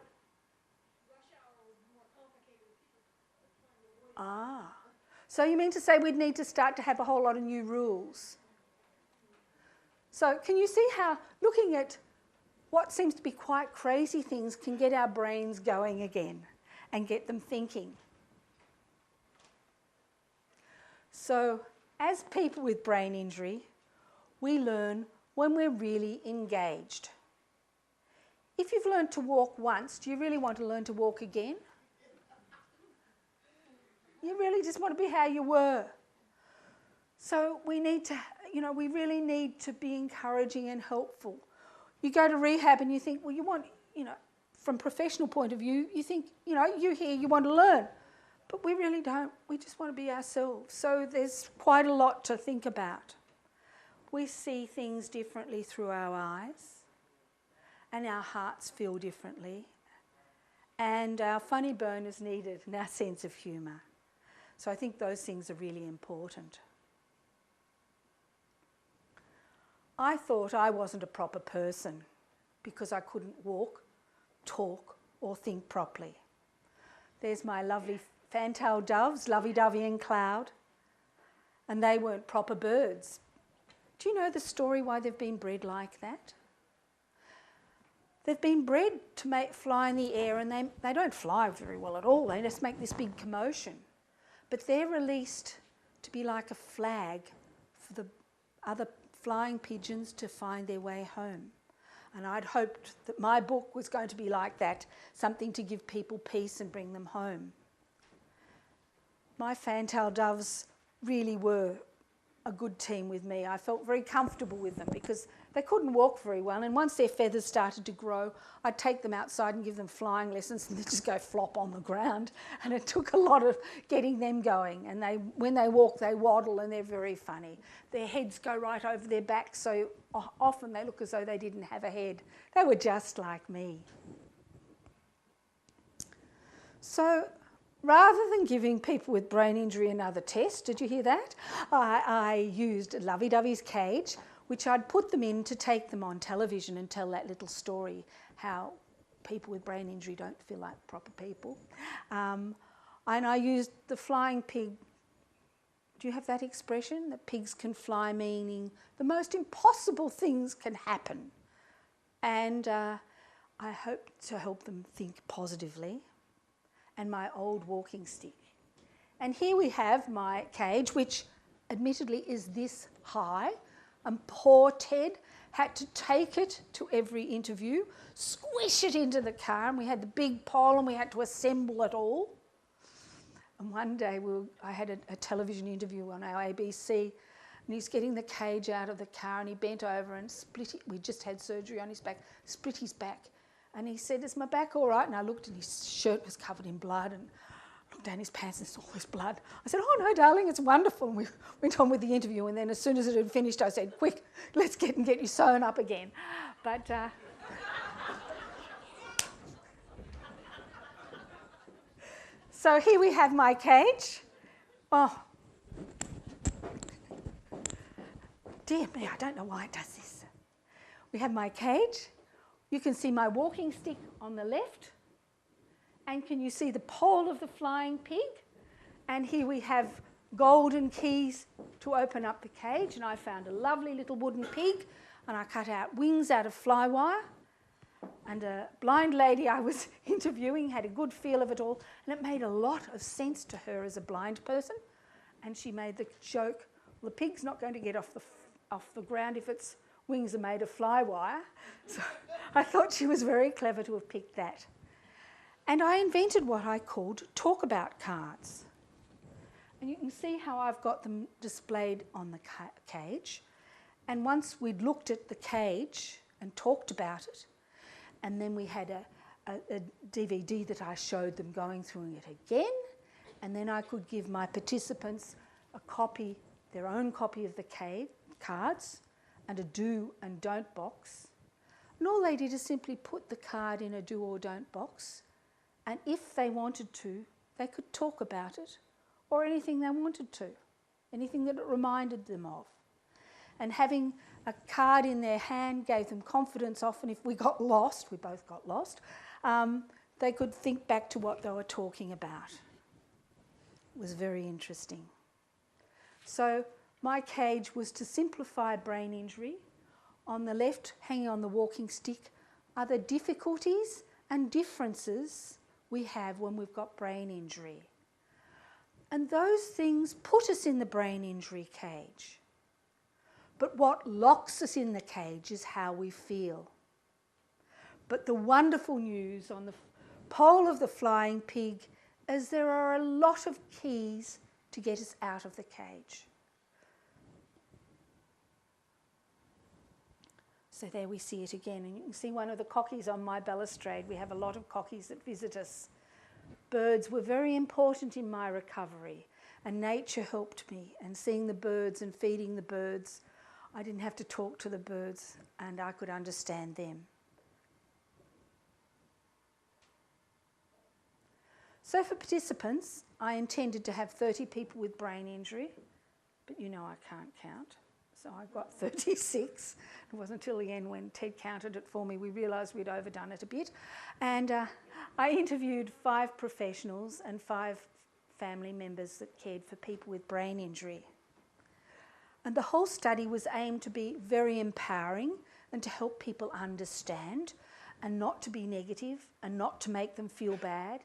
Rush hour would be more complicated. People trying to avoid Ah. So you mean to say we'd need to start to have a whole lot of new rules? So can you see how looking at what seems to be quite crazy things can get our brains going again and get them thinking? So as people with brain injury, we learn when we're really engaged. If you've learned to walk once, do you really want to learn to walk again? You really just want to be how you were. So we need to, we really need to be encouraging and helpful. You go to rehab and you think, well, you want, from professional point of view, you think, you're here, you want to learn. But we really don't. We just want to be ourselves. So there's quite a lot to think about. We see things differently through our eyes, and our hearts feel differently, and our funny bone is needed, and our sense of humour. So I think those things are really important. I thought I wasn't a proper person because I couldn't walk, talk, or think properly. There's my lovely fantail doves, lovey-dovey and cloud, and they weren't proper birds. Do you know the story why they've been bred like that? They've been bred to fly in the air, and they don't fly very well at all. They just make this big commotion. But they're released to be like a flag for the other flying pigeons to find their way home. And I'd hoped that my book was going to be like that, something to give people peace and bring them home. My fantail doves really were a good team with me. I felt very comfortable with them because they couldn't walk very well, and once their feathers started to grow, I'd take them outside and give them flying lessons, and they'd just go flop on the ground, and it took a lot of getting them going. And when they walk, they waddle, and they're very funny. Their heads go right over their backs, so often they look as though they didn't have a head. They were just like me. So rather than giving people with brain injury another test, did you hear that? I used Lovey-Dovey's cage, which I'd put them in to take them on television and tell that little story, how people with brain injury don't feel like proper people. And I used the flying pig. Do you have that expression? That pigs can fly, meaning the most impossible things can happen. And I hope to help them think positively. And my old walking stick. And here we have my cage, which admittedly is this high, and poor Ted had to take it to every interview, squish it into the car, and we had the big pole and we had to assemble it all. And one day I had a television interview on our ABC, and he's getting the cage out of the car, and he bent over and split it. We just had surgery on his back, split his back. And he said, "Is my back all right?" And I looked, and his shirt was covered in blood, and looked down his pants and saw all this blood. I said, "Oh no, darling, it's wonderful." And we went on with the interview, and then as soon as it had finished, I said, "Quick, let's get you sewn up again." But so here we have my cage. Oh, dear me, I don't know why it does this. We have my cage. You can see my walking stick on the left. And can you see the pole of the flying pig? And here we have golden keys to open up the cage. And I found a lovely little wooden pig, and I cut out wings out of fly wire. And a blind lady I was interviewing had a good feel of it all, and it made a lot of sense to her as a blind person. And she made the joke, well, the pig's not going to get off the ground if its wings are made of fly wire. So I thought she was very clever to have picked that. And I invented what I called talk about cards. And you can see how I've got them displayed on the cage. And once we'd looked at the cage and talked about it, and then we had a DVD that I showed them going through it again, and then I could give my participants a copy, their own copy of the cards, and a do and don't box. And all they did is simply put the card in a do or don't box, and if they wanted to, they could talk about it, or anything they wanted to, anything that it reminded them of. And having a card in their hand gave them confidence. Often if we got lost, we both got lost, they could think back to what they were talking about. It was very interesting. So my cage was to simplify brain injury. On the left, hanging on the walking stick, are the difficulties and differences we have when we've got brain injury. And those things put us in the brain injury cage. But what locks us in the cage is how we feel. But the wonderful news on the pole of the flying pig is there are a lot of keys to get us out of the cage. So there we see it again, and you can see one of the cockies on my balustrade. We have a lot of cockies that visit us. Birds were very important in my recovery, and nature helped me, and seeing the birds and feeding the birds, I didn't have to talk to the birds and I could understand them. So for participants, I intended to have 30 people with brain injury, but you know I can't count. So I got 36. It wasn't until the end when Ted counted it for me we realised we'd overdone it a bit. And I interviewed 5 professionals and 5 family members that cared for people with brain injury. And the whole study was aimed to be very empowering and to help people understand and not to be negative and not to make them feel bad.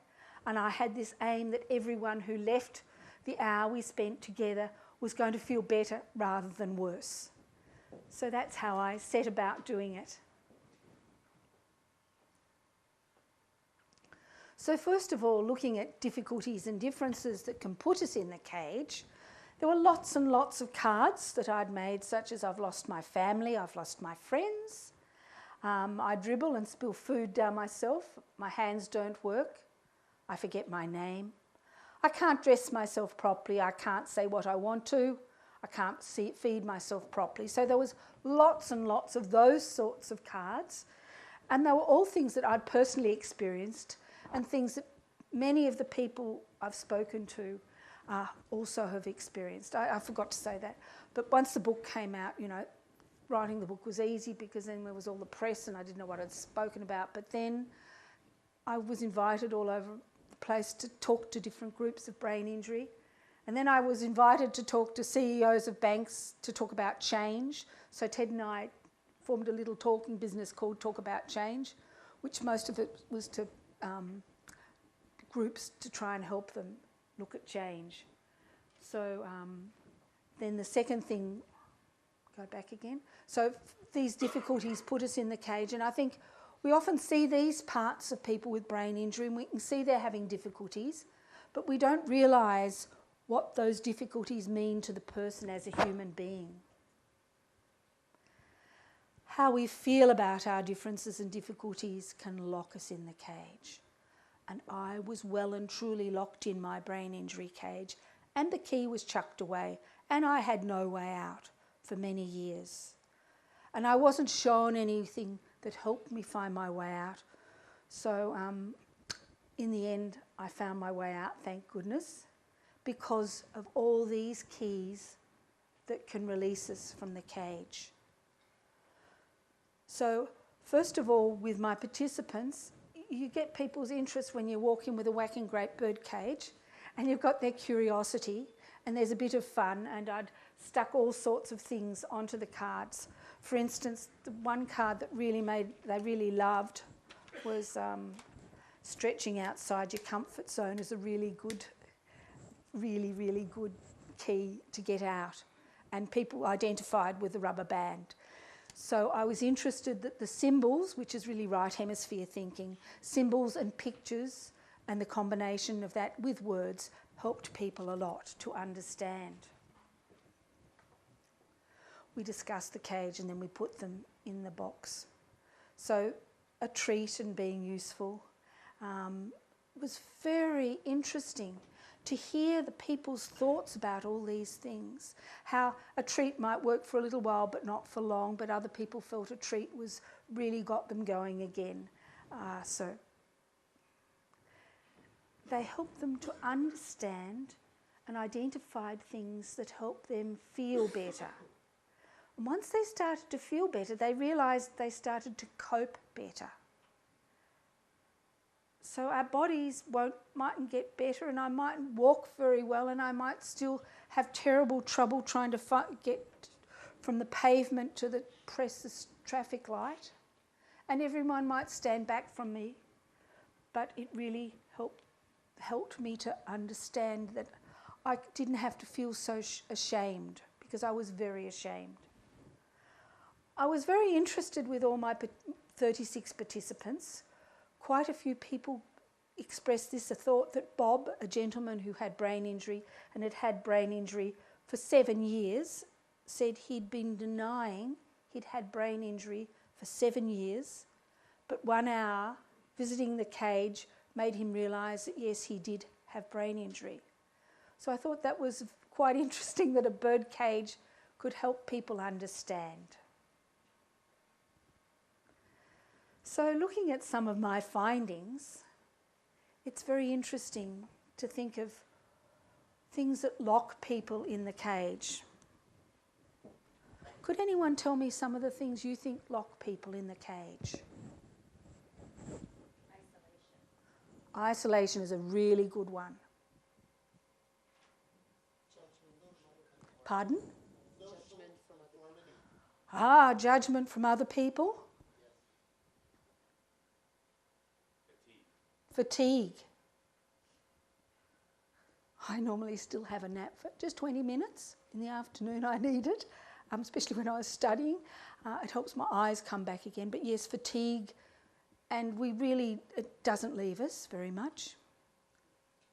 And I had this aim that everyone who left the hour we spent together was going to feel better rather than worse. So that's how I set about doing it. So first of all, looking at difficulties and differences that can put us in the cage, there were lots and lots of cards that I'd made, such as I've lost my family, I've lost my friends, I dribble and spill food down myself, my hands don't work, I forget my name, I can't dress myself properly, I can't say what I want to, I can't feed myself properly. So there was lots and lots of those sorts of cards, and they were all things that I'd personally experienced and things that many of the people I've spoken to also have experienced. I forgot to say that, but once the book came out, you know, writing the book was easy because then there was all the press and I didn't know what I'd spoken about, but then I was invited all over the place to talk to different groups of brain injury. And then I was invited to talk to CEOs of banks to talk about change. So Ted and I formed a little talking business called Talk About Change, which most of it was to groups to try and help them look at change. So then the second thing, go back again. So these difficulties put us in the cage, and I think we often see these parts of people with brain injury and we can see they're having difficulties, but we don't realise what those difficulties mean to the person as a human being. How we feel about our differences and difficulties can lock us in the cage. And I was well and truly locked in my brain injury cage, and the key was chucked away, and I had no way out for many years. And I wasn't shown anything that helped me find my way out. So in the end, I found my way out, thank goodness, because of all these keys that can release us from the cage. So first of all, with my participants, you get people's interest when you walk in with a whacking great bird cage and you've got their curiosity and there's a bit of fun, and I'd stuck all sorts of things onto the cards. For instance, the one card that they really loved was stretching outside your comfort zone is a really good key to get out, and people identified with the rubber band. So I was interested that the symbols, which is really right hemisphere thinking, symbols and pictures and the combination of that with words helped people a lot to understand. We discussed the cage and then we put them in the box. So a treat and being useful was very interesting to hear the people's thoughts about all these things, how a treat might work for a little while but not for long, but other people felt a treat was really got them going again. So they helped them to understand and identified things that helped them feel better. And once they started to feel better, they realised they started to cope better. So our bodies mightn't get better, and I mightn't walk very well, and I might still have terrible trouble trying to get from the pavement to the precious traffic light. And everyone might stand back from me, but it really helped me to understand that I didn't have to feel so ashamed, because I was very ashamed. I was very interested with all my 36 participants. Quite a few people expressed this, a thought that Bob, a gentleman who had brain injury and had had brain injury for 7 years, said he'd been denying he'd had brain injury for 7 years, but 1 hour visiting the cage made him realise that yes, he did have brain injury. So I thought that was quite interesting that a bird cage could help people understand. So looking at some of my findings, it's very interesting to think of things that lock people in the cage. Could anyone tell me some of the things you think lock people in the cage? Isolation is a really good one. Pardon? Judgment from authority. Ah, judgment from other people. Fatigue. I normally still have a nap for just 20 minutes in the afternoon. I need it, especially when I was studying. It helps my eyes come back again. But yes, fatigue, and it doesn't leave us very much,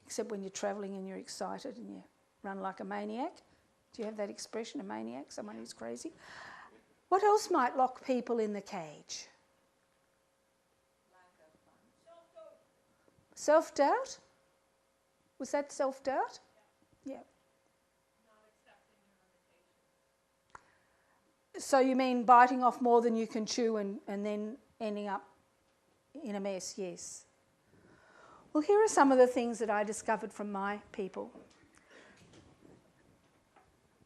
except when you're travelling and you're excited and you run like a maniac. Do you have that expression, a maniac, someone who's crazy? What else might lock people in the cage? Self-doubt? Was that self-doubt? Yeah. So you mean biting off more than you can chew and then ending up in a mess? Yes. Well, here are some of the things that I discovered from my people.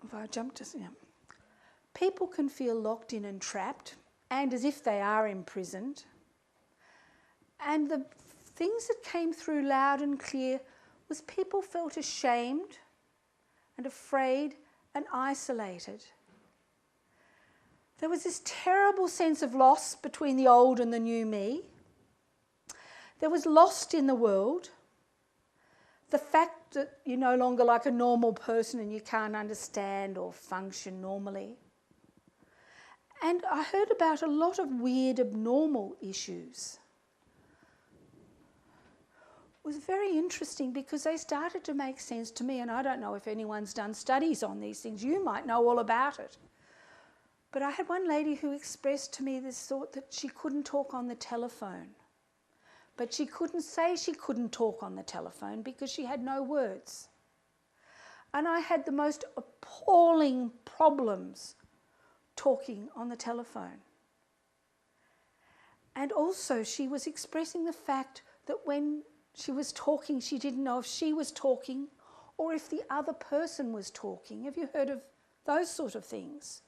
If I jump to see them. People can feel locked in and trapped, and as if they are imprisoned. And the things that came through loud and clear was people felt ashamed and afraid and isolated. There was this terrible sense of loss between the old and the new me. There was lost in the world. The fact that you're no longer like a normal person and you can't understand or function normally. And I heard about a lot of weird abnormal issues. It was very interesting because they started to make sense to me, and I don't know if anyone's done studies on these things. You might know all about it. But I had one lady who expressed to me this thought that she couldn't talk on the telephone. But she couldn't say she couldn't talk on the telephone because she had no words. And I had the most appalling problems talking on the telephone. And also she was expressing the fact that when she was talking, she didn't know if she was talking or if the other person was talking. Have you heard of those sort of things?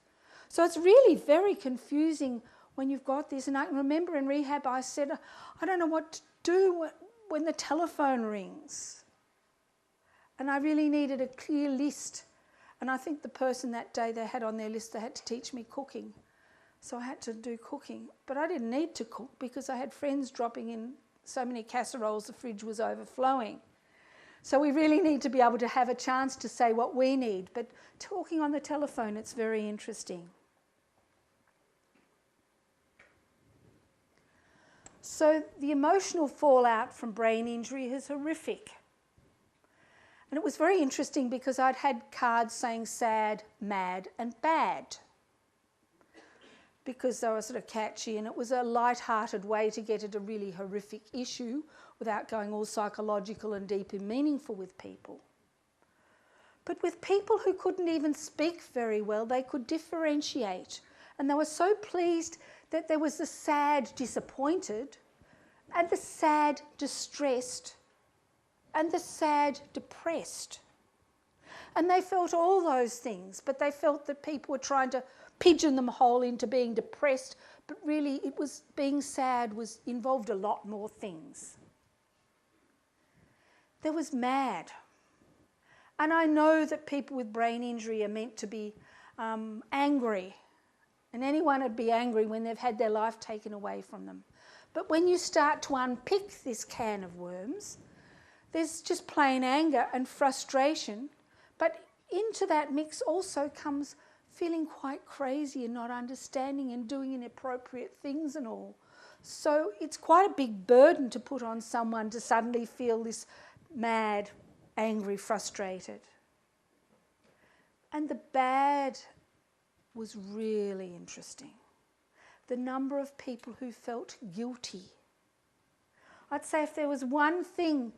So it's really very confusing when you've got this. And I can remember in rehab I said, I don't know what to do when the telephone rings. And I really needed a clear list. And I think the person that day they had on their list, they had to teach me cooking. So I had to do cooking. But I didn't need to cook because I had friends dropping in so many casseroles the fridge was overflowing. So we really need to be able to have a chance to say what we need. But talking on the telephone, it's very interesting. So the emotional fallout from brain injury is horrific. And it was very interesting because I'd had cards saying sad, mad and bad because they were sort of catchy, and it was a light-hearted way to get at a really horrific issue without going all psychological and deep and meaningful with people. But with people who couldn't even speak very well, they could differentiate. And they were so pleased that there was the sad disappointed and the sad distressed and the sad depressed. And they felt all those things, but they felt that people were trying to pigeon them whole into being depressed, but really it was being sad involved a lot more things. There was mad. And I know that people with brain injury are meant to be angry. And anyone would be angry when they've had their life taken away from them. But when you start to unpick this can of worms, there's just plain anger and frustration. But into that mix also comes feeling quite crazy and not understanding and doing inappropriate things and all. So it's quite a big burden to put on someone to suddenly feel this mad, angry, frustrated. And the bad was really interesting. the number of people who felt guilty. I'd say if there was one thing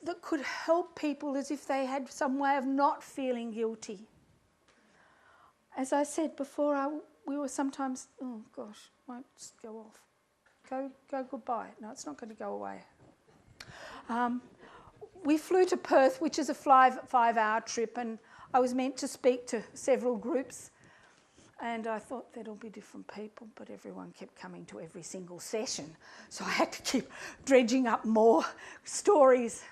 that could help people is if they had some way of not feeling guilty. As I said before, we were sometimes, oh gosh, won't just go off. Go goodbye. No, it's not going to go away. We flew to Perth, which is a 5-hour trip, and I was meant to speak to several groups, and I thought there'll be different people, but everyone kept coming to every single session, so I had to keep dredging up more stories.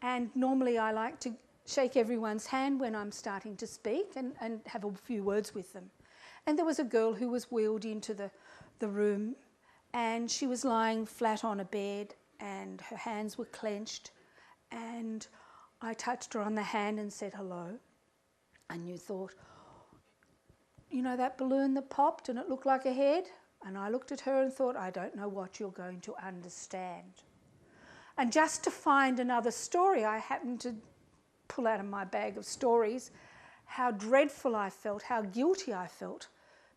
And normally I like to shake everyone's hand when I'm starting to speak and have a few words with them. And there was a girl who was wheeled into the room, and she was lying flat on a bed and her hands were clenched, and I touched her on the hand and said hello. And you thought, you know that balloon that popped and it looked like a head? And I looked at her and thought, I don't know what you're going to understand. And just to find another story, I happened to pull out of my bag of stories how dreadful I felt, how guilty I felt,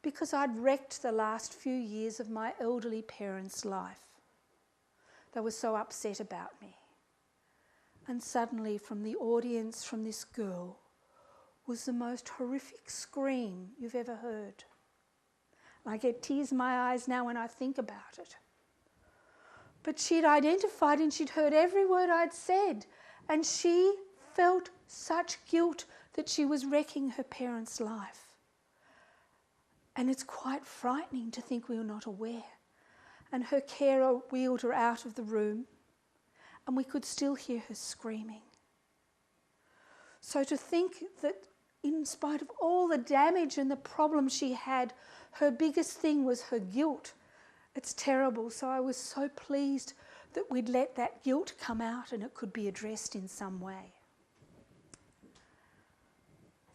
because I'd wrecked the last few years of my elderly parents' life. They were so upset about me. And suddenly from the audience, from this girl, was the most horrific scream you've ever heard. I get tears in my eyes now when I think about it. But she'd identified and she'd heard every word I'd said, and she felt such guilt that she was wrecking her parents' life. And it's quite frightening to think we were not aware. And her carer wheeled her out of the room, and we could still hear her screaming. So to think that in spite of all the damage and the problems she had, her biggest thing was her guilt. It's terrible. So I was so pleased that we'd let that guilt come out and it could be addressed in some way.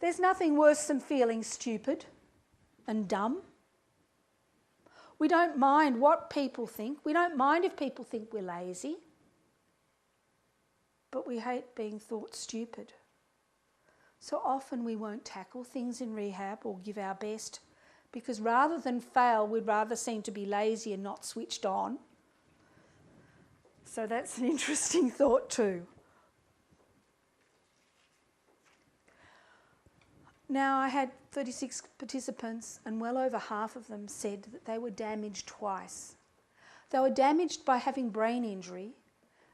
There's nothing worse than feeling stupid and dumb. We don't mind what people think. We don't mind if people think we're lazy. But we hate being thought stupid. So often we won't tackle things in rehab or give our best, because rather than fail, we'd rather seem to be lazy and not switched on. So that's an interesting thought too. Now, I had 36 participants, and well over half of them said that they were damaged twice. They were damaged by having brain injury,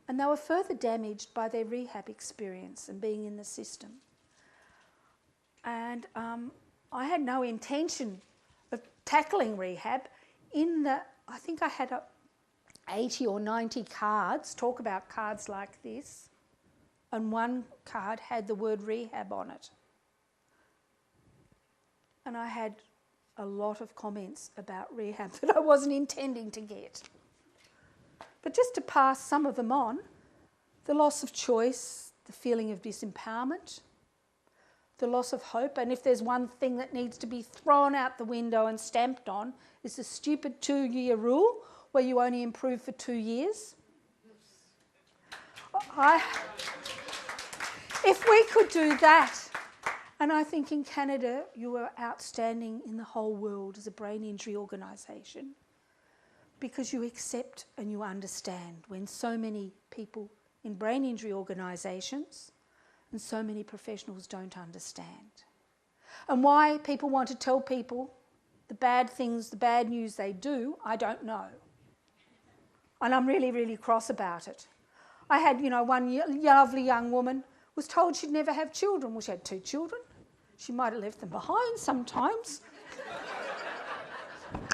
and they were further damaged by their rehab experience and being in the system. And I had no intention of tackling rehab. I think I had 80 or 90 cards, talk about cards like this, and one card had the word rehab on it. And I had a lot of comments about rehab that I wasn't intending to get. But just to pass some of them on, the loss of choice, the feeling of disempowerment, the loss of hope, and if there's one thing that needs to be thrown out the window and stamped on, is the stupid 2-year rule where you only improve for 2 years. If we could do that, and I think in Canada you are outstanding in the whole world as a brain injury organisation, because you accept and you understand when so many people in brain injury organisations and so many professionals don't understand. And why people want to tell people the bad things, the bad news they do, I don't know. And I'm really, really cross about it. I had, one lovely young woman was told she'd never have children. Well, she had 2 children. She might have left them behind sometimes.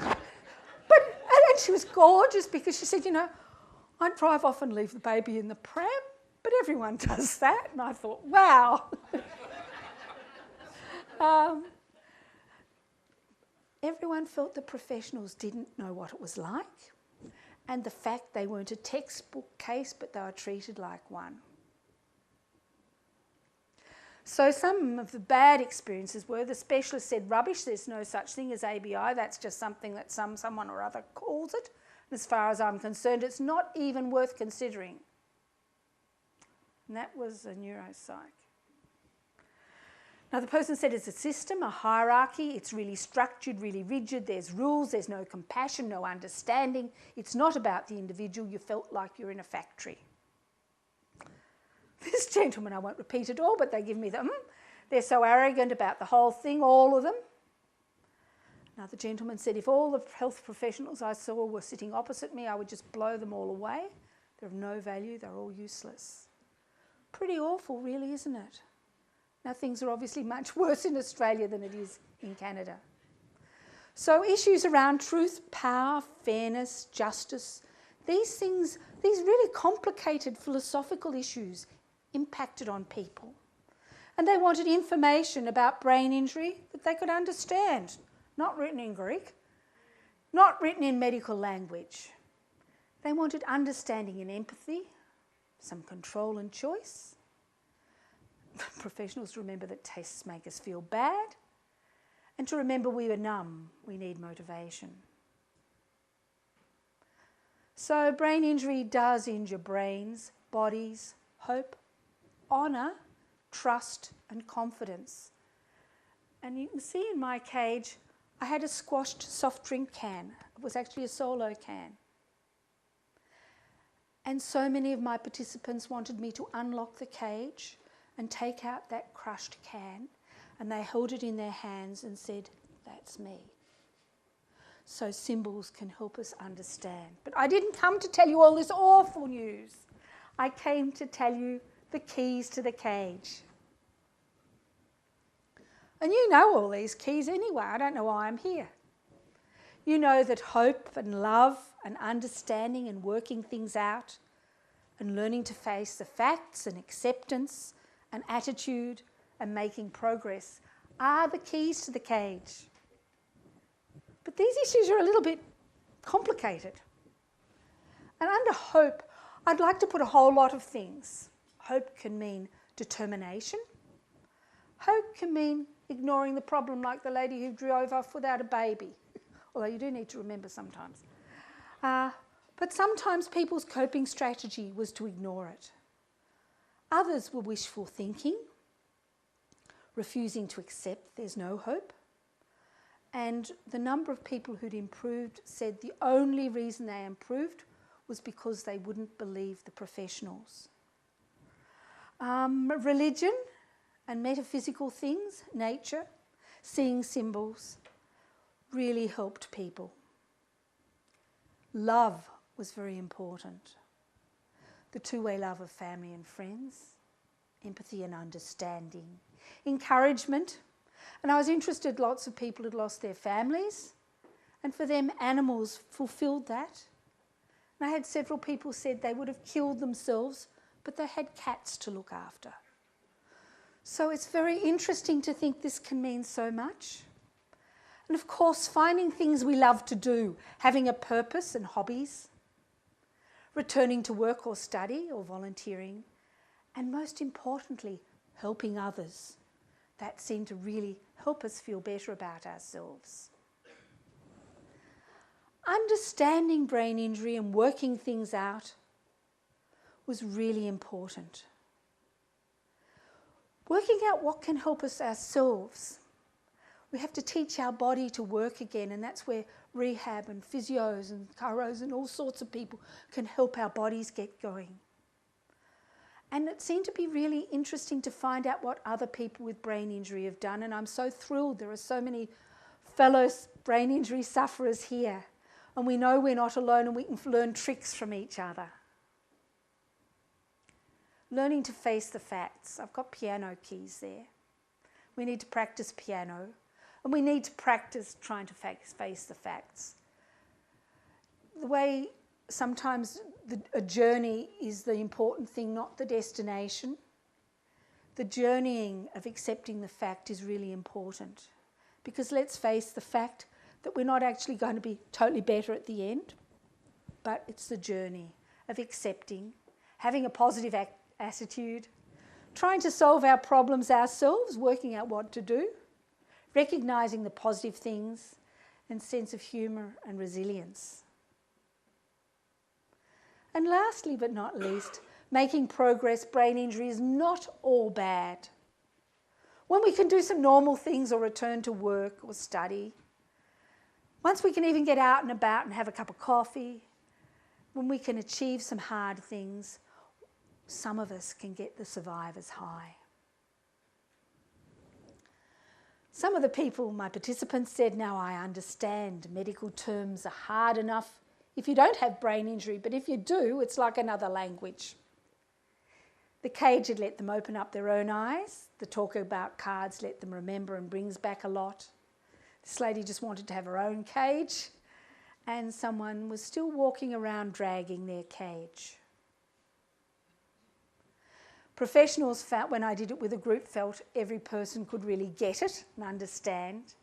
And she was gorgeous because she said, I'd drive off and leave the baby in the pram, but everyone does that. And I thought, wow. Everyone felt the professionals didn't know what it was like, and the fact they weren't a textbook case, but they were treated like one. So some of the bad experiences were the specialist said, rubbish, there's no such thing as ABI, that's just something that someone or other calls it. And as far as I'm concerned, it's not even worth considering. And that was a neuropsych. Another person said it's a system, a hierarchy. It's really structured, really rigid. There's rules. There's no compassion, no understanding. It's not about the individual. You felt like you're in a factory. This gentleman, I won't repeat it all, but they give me the They're so arrogant about the whole thing, all of them. Another gentleman said, if all the health professionals I saw were sitting opposite me, I would just blow them all away. They're of no value. They're all useless. Pretty awful, really, isn't it? Now, things are obviously much worse in Australia than it is in Canada. So issues around truth, power, fairness, justice, these things, these really complicated philosophical issues impacted on people. And they wanted information about brain injury that they could understand, not written in Greek, not written in medical language. They wanted understanding and empathy, some control and choice. Professionals to remember that tastes make us feel bad, and to remember we are numb, we need motivation. So brain injury does injure brains, bodies, hope, honour, trust and confidence. And you can see in my cage, I had a squashed soft drink can. It was actually a solo can. And so many of my participants wanted me to unlock the cage and take out that crushed can, and they held it in their hands and said, that's me. So symbols can help us understand. But I didn't come to tell you all this awful news. I came to tell you the keys to the cage. And you know all these keys anyway. I don't know why I'm here. You know that hope and love and understanding and working things out and learning to face the facts and acceptance and attitude and making progress are the keys to the cage. But these issues are a little bit complicated. And under hope, I'd like to put a whole lot of things. Hope can mean determination. Hope can mean ignoring the problem, like the lady who drove off without a baby, although you do need to remember sometimes. But sometimes people's coping strategy was to ignore it. Others were wishful thinking, refusing to accept there's no hope. And the number of people who'd improved said the only reason they improved was because they wouldn't believe the professionals. Religion and metaphysical things, nature, seeing symbols, really helped people. Love was very important. The two-way love of family and friends, empathy and understanding, encouragement. And I was interested, lots of people had lost their families, and for them animals fulfilled that. And I had several people said they would have killed themselves, but they had cats to look after. So it's very interesting to think this can mean so much. And of course, finding things we love to do, having a purpose and hobbies, returning to work or study or volunteering, and most importantly, helping others. That seemed to really help us feel better about ourselves. Understanding brain injury and working things out was really important. Working out what can help us ourselves. We have to teach our body to work again, and that's where rehab and physios and chiros and all sorts of people can help our bodies get going. And it seemed to be really interesting to find out what other people with brain injury have done, and I'm so thrilled there are so many fellow brain injury sufferers here, and we know we're not alone and we can learn tricks from each other. Learning to face the facts. I've got piano keys there. We need to practice piano, and we need to practice trying to face the facts. The way sometimes a journey is the important thing, not the destination. The journeying of accepting the fact is really important, because let's face the fact that we're not actually going to be totally better at the end, but it's the journey of accepting, having a positive attitude, trying to solve our problems ourselves, working out what to do, recognising the positive things, and sense of humour and resilience. And lastly but not least, making progress. Brain injury is not all bad. when we can do some normal things or return to work or study, once we can even get out and about and have a cup of coffee, when we can achieve some hard things, some of us can get the survivor's high. Some of the people, my participants, said, now I understand medical terms are hard enough if you don't have brain injury, but if you do, it's like another language. The cage had let them open up their own eyes. The talk about cards let them remember and brings back a lot. This lady just wanted to have her own cage, and someone was still walking around dragging their cage. Professionals felt, when I did it with a group, felt every person could really get it and understand.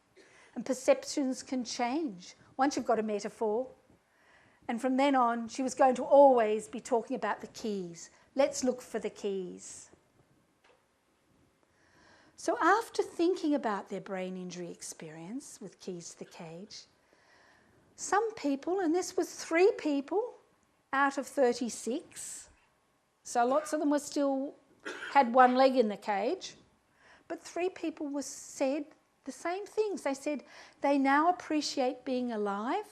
And perceptions can change once you've got a metaphor. And from then on, she was going to always be talking about the keys. Let's look for the keys. So after thinking about their brain injury experience with keys to the cage, some people, and this was 3 people out of 36, so lots of them were still had one leg in the cage, but 3 people said the same things. They said they now appreciate being alive.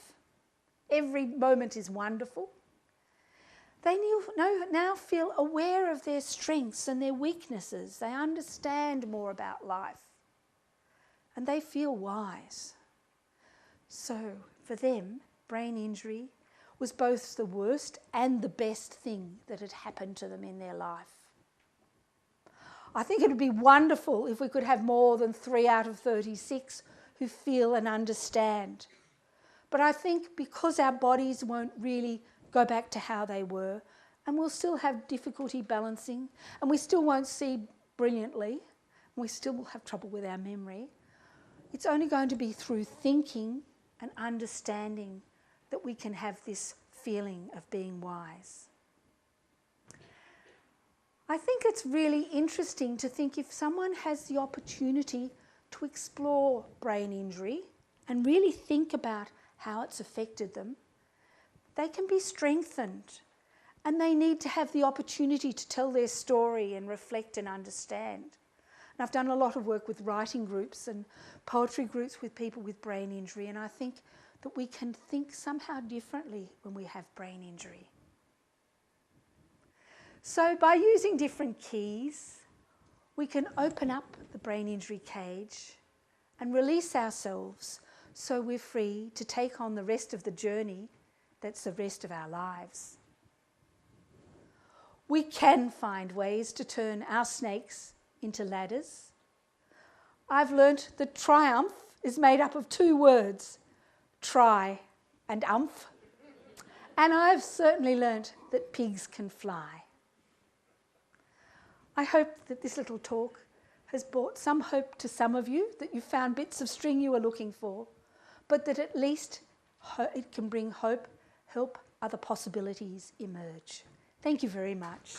Every moment is wonderful. They now feel aware of their strengths and their weaknesses. They understand more about life. And they feel wise. So for them, brain injury was both the worst and the best thing that had happened to them in their life. I think it would be wonderful if we could have more than 3 out of 36 who feel and understand. But I think because our bodies won't really go back to how they were, and we'll still have difficulty balancing, and we still won't see brilliantly, and we still will have trouble with our memory, it's only going to be through thinking and understanding that we can have this feeling of being wise. I think it's really interesting to think if someone has the opportunity to explore brain injury and really think about how it's affected them, they can be strengthened, and they need to have the opportunity to tell their story and reflect and understand. And I've done a lot of work with writing groups and poetry groups with people with brain injury, and I think that we can think somehow differently when we have brain injury. So by using different keys, we can open up the brain injury cage and release ourselves so we're free to take on the rest of the journey that's the rest of our lives. We can find ways to turn our snakes into ladders. I've learnt that triumph is made up of 2 words, try and umph. And I've certainly learnt that pigs can fly. I hope that this little talk has brought some hope to some of you, that you found bits of string you were looking for, but that at least it can bring hope, help other possibilities emerge. Thank you very much.